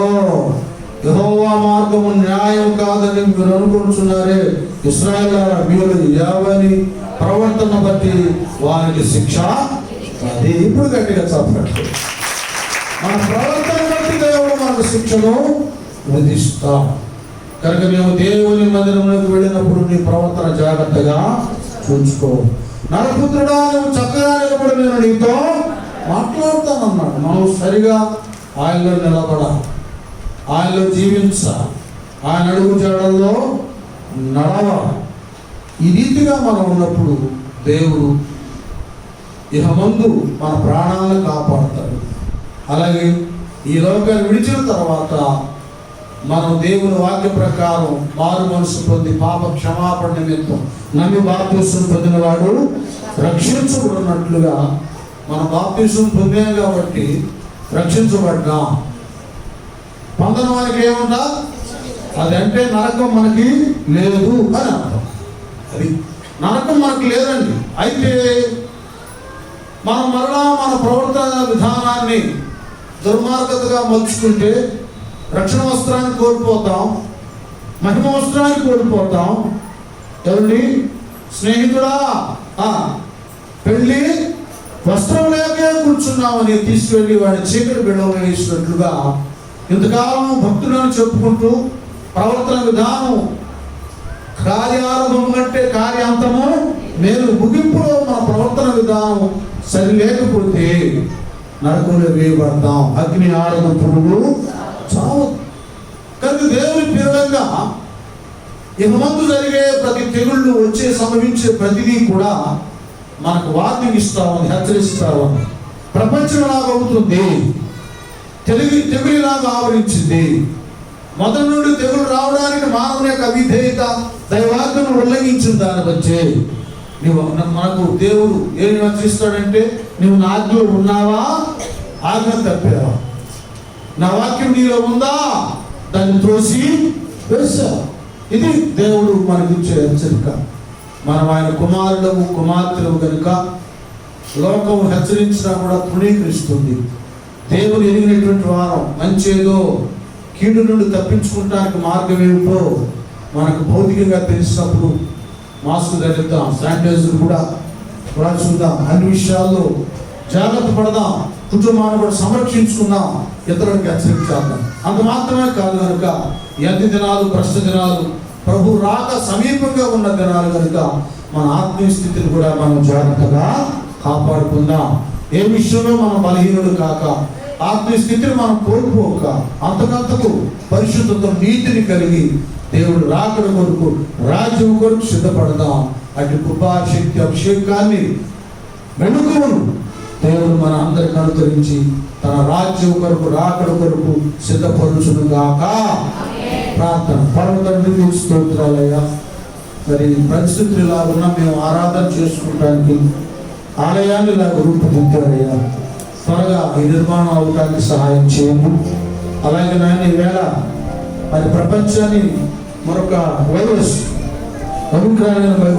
యెహోవా మార్గము న్యాయం కాదని మీరు అనుకుంటున్నారే, ఇశ్రాయేలులారా, మీరు యెహోవాని ప్రవర్తన బట్టి వారికి శిక్ష. అది ఇప్పుడు గట్టిగా చెప్పండి. మన ప్రవర్తన బట్టి దేవుడు మనకు శిక్షను విధిస్తాం. కనుక మేము దేవుని మందిరంలోకి వెళ్ళినప్పుడు నీ ప్రవర్తన జాగ్రత్తగా చూసుకో. నరపుత్రుడా, నువ్వు చక్కగా నిలబడి నేను నీతో మాట్లాడతానన్నాడు. మనం సరిగా ఆయనలో నిలబడాలి, ఆయనలో జీవించాలి, ఆయన అడుగు జాడల్లో నడవాలి. ఈ రీతిగా మనం ఉన్నప్పుడు దేవుడు ఇహ ముందు మన ప్రాణాలను కాపాడుతాడు. అలాగే ఈ లోకాన్ని విడిచిన తర్వాత మనం దేవుని వాక్య ప్రకారం మారు మనసు పొంది పాప క్షమాపణ నిమిత్తం నమ్మి బాప్తిసం పొందిన వాడు రక్షించబడినట్లుగా మనం బాప్తిసం పొందాం కాబట్టి రక్షించబడ్డాం. పొందిన వారికి ఏముందా? అదంటే నరకం మనకి లేదు అని అర్థం. అది నరకం మనకు లేదండి. అయితే మనం మరలా మన ప్రవర్తన విధానాన్ని దుర్మార్గతగా మలుచుకుంటే రక్షణ వస్త్రాన్ని కోల్పోతాం, మహిమ వస్త్రాన్ని కోల్పోతాం. ఎవరి స్నేహితుడా, పెళ్ళి వస్త్రం లేకే కూర్చున్నామని తీసుకెళ్ళి వాడి చీకటి బిడవ వేసినట్లుగా ఇంతకాలం భక్తులను చెప్పుకుంటూ ప్రవర్తన విధానం కార్యారంభం కంటే కార్యాంతము నేను ముగింపులో మన ప్రవర్తన విధానం సరి లేకపోతే నరకంలో వేయబడతాం. అగ్ని ఆడన పురుగు చావు. కనుక దేవుని పిల్లగా ఇంతమంది జరిగే ప్రతి తెగుళ్ళు వచ్చే సంభవించే ప్రతిదీ కూడా మనకు వార్నింగ్ ఇస్తామని, హెచ్చరిస్తామని. ప్రపంచం లాగా అవుతుంది, తెగులులాగా ఆవరించింది. మొదటి నుండి తెగులు రావడానికి మానవుని యొక్క అవిధేయత, దైవాజ్ఞను ఉల్లంఘించిన దాన్ని వచ్చే మనకు దేవుడు ఏమి హెచ్చరిస్తాడంటే, నువ్వు నా ఆజ్ఞలో ఉన్నావా, ఆజ్ఞ తప్పావా, నా వాక్యం నీలో ఉందా, దాన్ని త్రోసి వేసా. ఇది దేవుడు మనకి ఇచ్చే హెచ్చరిక. మనం ఆయన కుమారుడము కుమార్తెలు కనుక లోకం హెచ్చరించినా కూడా తృణీకరిస్తుంది. దేవుడు ఎరిగినటువంటి వారం మంచి ఏదో కీడు నుండి తప్పించుకుంటానికి మార్గం ఏమిటో మనకు భౌతికంగా తెలిసినప్పుడు మాస్క్ ధరిద్దాం, శానిటైజర్ కూడా చూద్దాం, అన్ని విషయాల్లో జాగ్రత్త పడదాం, కుటుంబాన్ని కూడా సంరక్షించుకుందాం, ఇతరులకు హెచ్చరించాలి. అంత మాత్రమే కాదు కనుక ఈ అన్ని దినాలు భ్రష్ట దినాలు, ప్రభు రాక సమీపంగా ఉన్న దినాలు కనుక మన ఆత్మీయ స్థితిని కూడా మనం జాగ్రత్తగా కాపాడుకుందాం. ఏ విషయంలో మనం బలహీనుడు కాక, ఆత్మీయ స్థితిని మనం కోల్పోక, అంతకంతకు పరిశుద్ధత నీతిని కలిగి దేవుడు రాకడ కొరకు రాజ్యం కొరకు సిద్ధపడదాం. అటు కృపాశక్తి అభిషేకాన్ని వెనుకను దేవుడు మన అందరికి అనుసరించి తన రాజ్యం కొరకు రాకడ కొరకు సిద్ధపరుచును గాక. ప్రార్థన. పరమ తండ్రి స్తోత్రాలయ్యా, మరి పరిస్థితులు ఇలా ఉన్నా మేము ఆరాధన చేసుకుంటానికి ఆలయాన్ని ఇలా రూపుదిద్దారయ్యా. త్వరగా ఈ నిర్మాణం అవడానికి సహాయం చేయండి. అలాగే నాయన ఈవేళ మరి ప్రపంచాన్ని మరొక వైరస్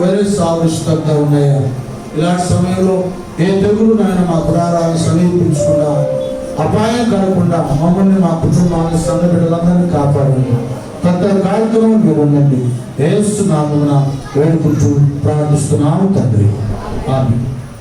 వైరస్ ఆవిష్కర్తా ఉన్నాయా. ఇలాంటి సమయంలో ఏ తెగులు నాయన మా గుడారాలను సమీపించకుండా అపాయం కలగకుండా మమ్మల్ని మా కుటుంబాన్ని సంఘ బిడ్డలందరినీ కాపాడండి. పెద్ద కార్యక్రమం మీరు ఉండండి. యేసు నామమున వేడుకుంటూ ప్రార్థిస్తున్నాము తండ్రి. ఆమేన్.